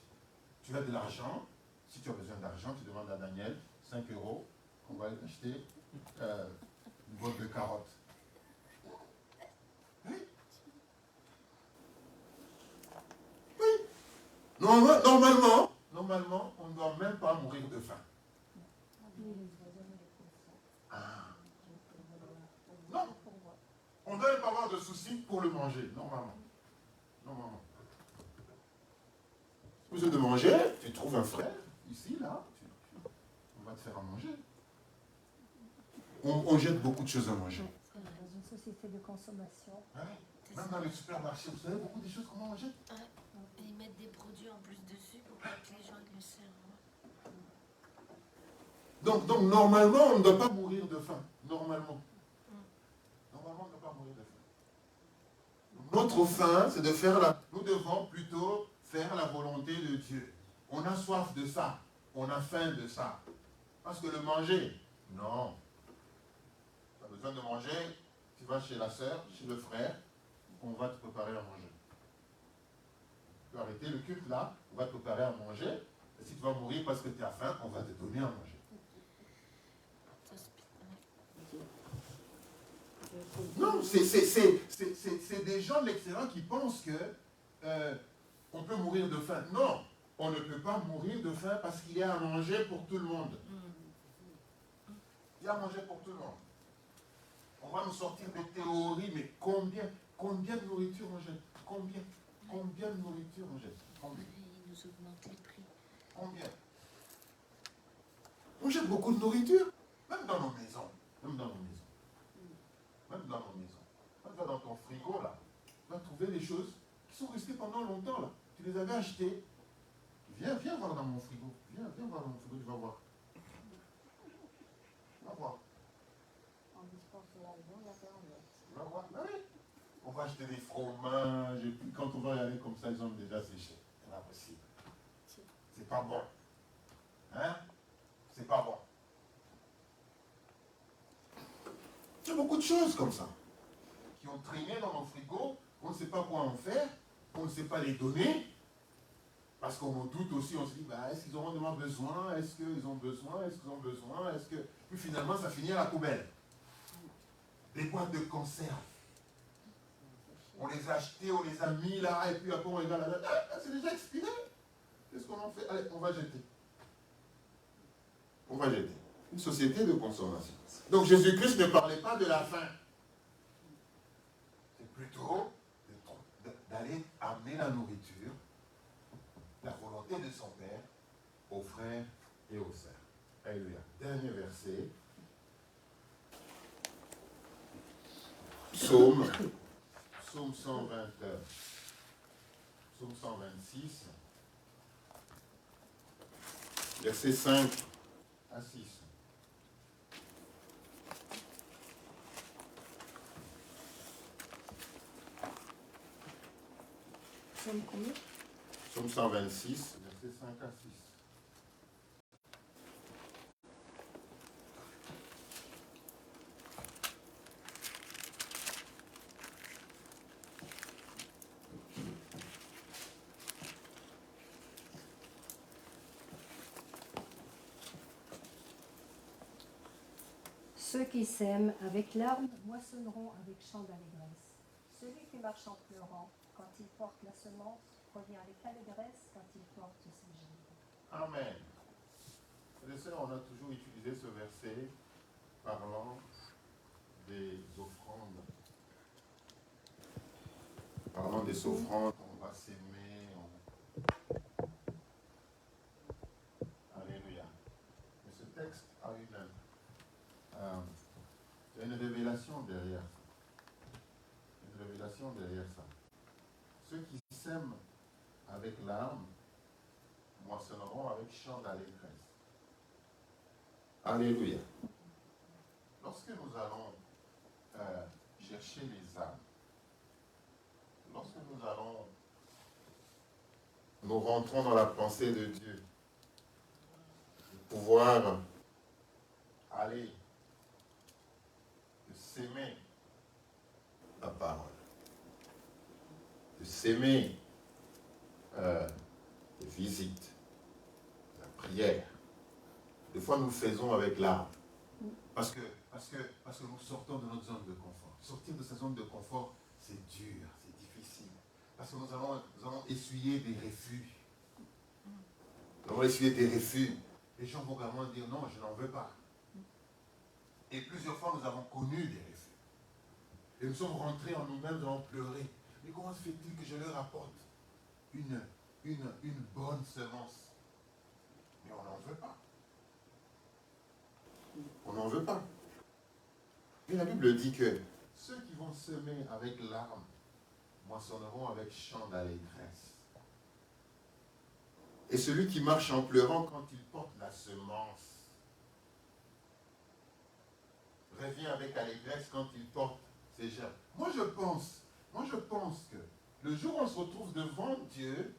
Tu as de l'argent. Si tu as besoin d'argent, tu demandes à Daniel 5 €. On va acheter une boîte de carottes. Oui. Oui. Normalement, on ne doit même pas mourir de faim. Ah. Non. On ne doit même pas avoir de soucis pour le manger, normalement. Normalement. Si vous avez de manger, tu trouves un frère, ici, là, on va te faire à manger. On jette beaucoup de choses à manger. Dans une société de consommation. Ouais. Même dans les supermarchés, vous savez, beaucoup de choses, comment on jette. Et ils mettent des produits en plus dessus pour pas que les gens le servent. Donc, normalement, on ne doit pas mourir de faim. Normalement. Normalement, on ne doit pas mourir de faim. Notre faim, c'est de faire Nous devons plutôt faire la volonté de Dieu. On a soif de ça. On a faim de ça. Parce que le manger, non. Tu as besoin de manger, tu vas chez la sœur, chez le frère, on va te préparer à manger. Tu peux arrêter le culte là, on va te préparer à manger. Et si tu vas mourir parce que tu as faim, on va te donner à manger. Non, c'est des gens de l'extérieur qui pensent que on peut mourir de faim. Non, on ne peut pas mourir de faim parce qu'il y a à manger pour tout le monde. Il y a à manger pour tout le monde. On va nous sortir des théories, mais combien de nourriture on jette? Combien de nourriture on jette? Combien? Ils nous augmentent les prix. Combien? On jette beaucoup de nourriture, même dans nos maisons. Même dans nos maisons. Même dans nos maisons. Quand tu vas dans ton frigo, là, tu vas trouver des choses qui sont restées pendant longtemps, là. Tu les avais achetées. Viens voir dans mon frigo. Viens voir dans mon frigo, tu vas voir. Va voir. On dispense l'argent, on la fait en net. Tu vas voir. Ah oui. On va acheter des fromages, et puis quand on va y aller comme ça, ils ont déjà séché. C'est pas possible. C'est pas bon. Hein? C'est pas bon. Il y a beaucoup de choses comme ça qui ont traîné dans nos frigos, on ne sait pas quoi en faire, on ne sait pas les donner, parce qu'on en doute aussi, on se dit, est-ce qu'ils auront vraiment besoin, est-ce qu'ils ont besoin, Puis finalement, ça finit à la poubelle. Des boîtes de conserve. On les a achetées, on les a mis là, et puis après on regarde là, c'est déjà expiré. Qu'est-ce qu'on en fait? Allez, on va jeter. On va jeter. Une société de consommation. Donc Jésus-Christ ne parlait pas de la faim. C'est plutôt d'aller amener la nourriture, la volonté de son Père, aux frères et aux sœurs. Alléluia. Dernier verset. Psaume 126, versets 5 à 6. Psaume combien? Psaume 126, versets 5 à 6. Ceux qui sèment avec larmes moissonneront avec chant d'allégresse. Celui qui marche en pleurant, quand il porte la semence, revient avec allégresse quand il porte ses givres. Amen. Frères et sœurs, on a toujours utilisé ce verset parlant des offrandes. Parlant des offrandes, on va s'aimer. Alléluia. Mais ce texte a une révélation derrière ça. Une révélation derrière ça. Ceux qui sèment avec larmes moissonneront avec chant d'allégresse. Alléluia. Lorsque nous allons chercher les âmes, lorsque nous rentrons dans la pensée de Dieu, de pouvoir aller de s'aimer la parole, de s'aimer les visites, la prière. Des fois, nous le faisons avec larmes. Parce que nous sortons de notre zone de confort. Sortir de sa zone de confort, c'est dur, c'est difficile. Parce que nous allons essuyer des refus. Nous allons essuyer des refus. Les gens vont vraiment dire non, je n'en veux pas. Et plusieurs fois, nous avons connu des refus. Et nous sommes rentrés en nous-mêmes, nous avons pleuré. Mais comment se fait-il que je leur apporte une bonne semence? Mais on n'en veut pas. On n'en veut pas. Et la Bible dit que ceux qui vont semer avec larmes moissonneront avec chant d'allégresse. Et celui qui marche en pleurant quand il porte la semence revient avec allégresse quand il porte ses germes. Moi je pense que le jour où on se retrouve devant Dieu,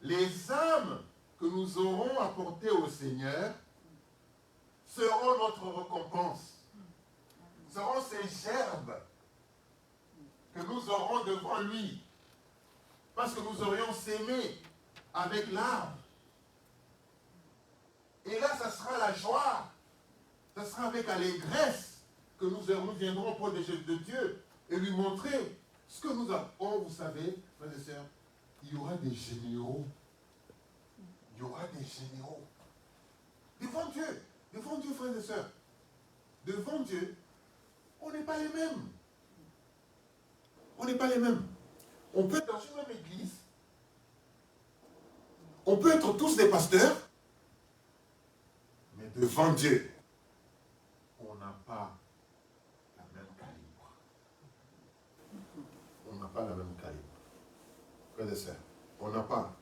les âmes que nous aurons apportées au Seigneur seront notre récompense. Seront ces gerbes que nous aurons devant lui. Parce que nous aurions sémé avec larmes. Et là, ça sera la joie. Ça sera avec allégresse que nous viendrons auprès de Dieu et lui montrer ce que nous avons. Oh, vous savez, frères et sœurs, il y aura des généraux. Il y aura des généraux. Devant Dieu, frères et sœurs. Devant Dieu, on n'est pas les mêmes. On n'est pas les mêmes. On peut être dans une même église. On peut être tous des pasteurs. Mais devant Dieu, on n'a pas la même calibre. On n'a pas la même calibre. Frères et sœurs, on n'a pas.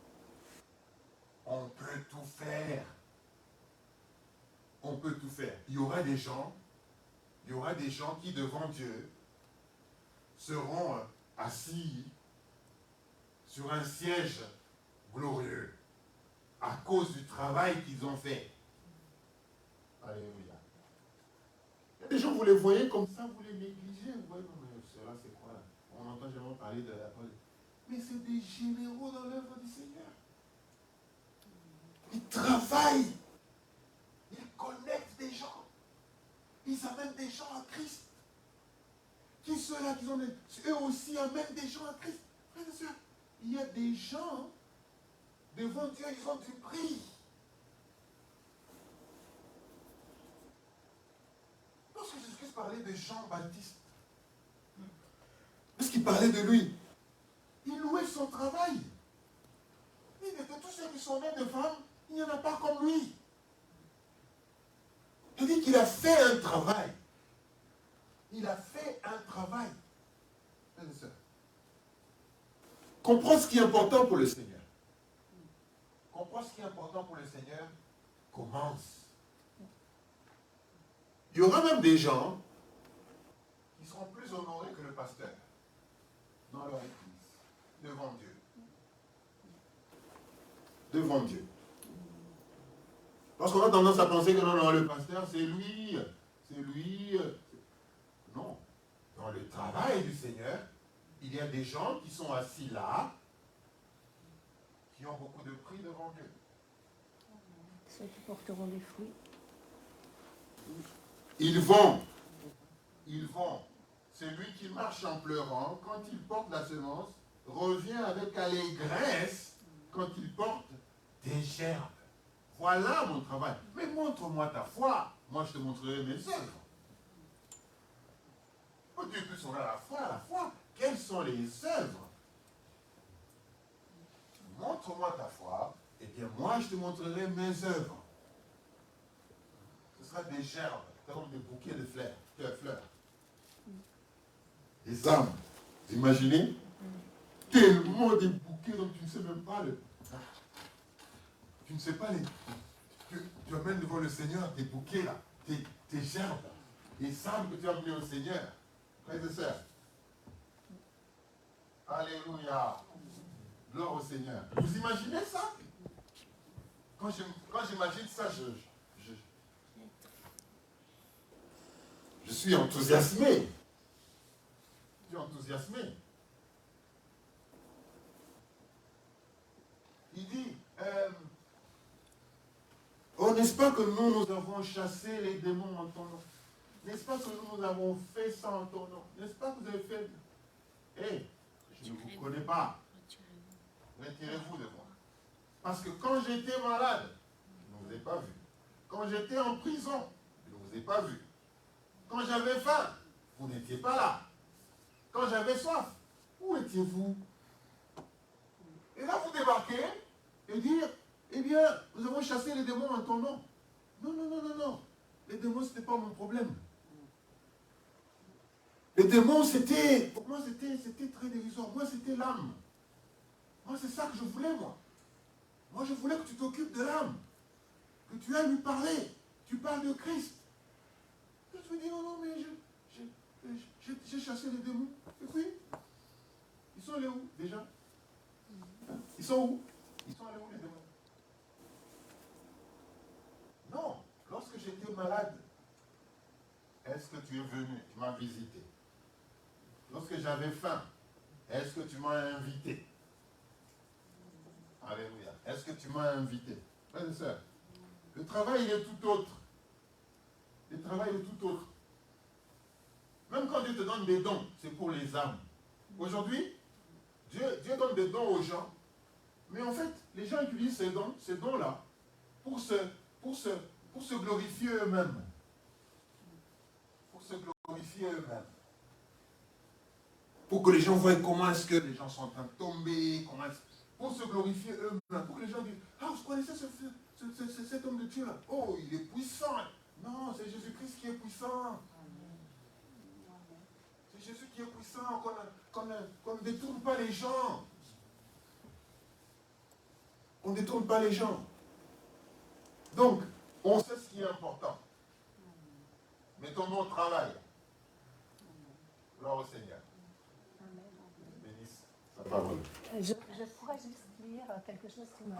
On peut tout faire. On peut tout faire. Il y aura des gens qui devant Dieu seront assis sur un siège glorieux à cause du travail qu'ils ont fait. Alléluia. Il y a des gens, vous les voyez comme ça, vous les négligez. Vous voyez, non, mais cela c'est quoi? On entend jamais parler de la parole. Mais c'est des généraux dans l'œuvre du Seigneur. Ils travaillent. Ils connectent des gens. Ils amènent des gens à Christ. Qui ceux-là qui ont eux aussi amènent des gens à Christ. Frères et sœurs, il y a des gens devant Dieu, ils ont du prix. Lorsque Jésus-Christ parlait de Jean-Baptiste, lorsqu'il parlait de lui, il louait son travail. Il dit que tous ceux qui sont nés de femmes, il n'y en a pas comme lui. Il dit qu'il a fait un travail. Il a fait un travail. Comprends ce qui est important pour le Seigneur. Comprends ce qui est important pour le Seigneur. Commence. Il y aura même des gens qui seront plus honorés que le pasteur dans leur église, devant Dieu. Devant Dieu. Parce qu'on a tendance à penser que non, le pasteur, c'est lui. Non. Dans le travail du Seigneur, il y a des gens qui sont assis là, qui ont beaucoup de prix devant Dieu. Ceux qui porteront des fruits. Ils vont. Celui qui marche en pleurant, quand il porte la semence, revient avec allégresse quand il porte des gerbes. Voilà mon travail. Mais montre-moi ta foi. Moi, je te montrerai mes œuvres. Oh Dieu, plus on a la foi. Quelles sont les œuvres? Montre-moi ta foi, et bien moi, je te montrerai mes œuvres. Ce sera des gerbes, comme des bouquets de fleurs. Des âmes. Vous imaginez? tellement des bouquets, donc tu ne sais même pas tu ne sais pas tu amènes devant le Seigneur tes bouquets là, tes gerbes, les sables que tu as amenés au Seigneur. Frères et sœurs. Alléluia. Gloire au Seigneur. Vous imaginez ça? Quand j'imagine ça, je suis enthousiasmé. Je suis enthousiasmé. Il dit, oh, n'est-ce pas que nous avons chassé les démons en ton nom? N'est-ce pas que nous avons fait ça en ton nom? N'est-ce pas que vous avez fait... Hé, je ne vous connais pas. Retirez-vous de moi. Parce que quand j'étais malade, je ne vous ai pas vu. Quand j'étais en prison, je ne vous ai pas vu. Quand j'avais faim, vous n'étiez pas là. Quand j'avais soif, où étiez-vous? Et là, vous débarquez et dire, eh bien, nous avons chassé les démons en ton nom. Non, non, non, non, non. Les démons, ce n'était pas mon problème. Les démons, pour moi, c'était très dérisoire. Moi, c'était l'âme. Moi, c'est ça que je voulais, moi. Moi, je voulais que tu t'occupes de l'âme. Que tu ailles lui parler. Tu parles de Christ. Je me dis, non, non, mais j'ai chassé les démons. Et puis, ils sont allés où, déjà? Ils sont où? Ils sont allés où, les démons? Non. Lorsque j'étais malade, est-ce que tu es venu? Tu m'as visité. Lorsque j'avais faim, est-ce que tu m'as invité? Alléluia. Est-ce que tu m'as invité? Frères et sœurs, le travail il est tout autre. Le travail est tout autre. Même quand Dieu te donne des dons, c'est pour les âmes. Aujourd'hui, Dieu donne des dons aux gens, mais en fait, les gens utilisent ces dons-là, pour se glorifier eux-mêmes. Pour se glorifier eux-mêmes. Pour que les gens voient comment est-ce que les gens sont en train de tomber, pour se glorifier eux-mêmes. Pour que les gens disent, ah, vous connaissez cet homme de Dieu-là? Oh, il est puissant. Non, c'est Jésus-Christ qui est puissant. C'est Jésus qui est puissant, qu'on ne détourne pas les gens. On ne détourne pas les gens. Donc, on sait ce qui est important. Mettons-nous au travail. Gloire au Seigneur. Bénisse sa parole. Je pourrais juste lire quelque chose qui m'a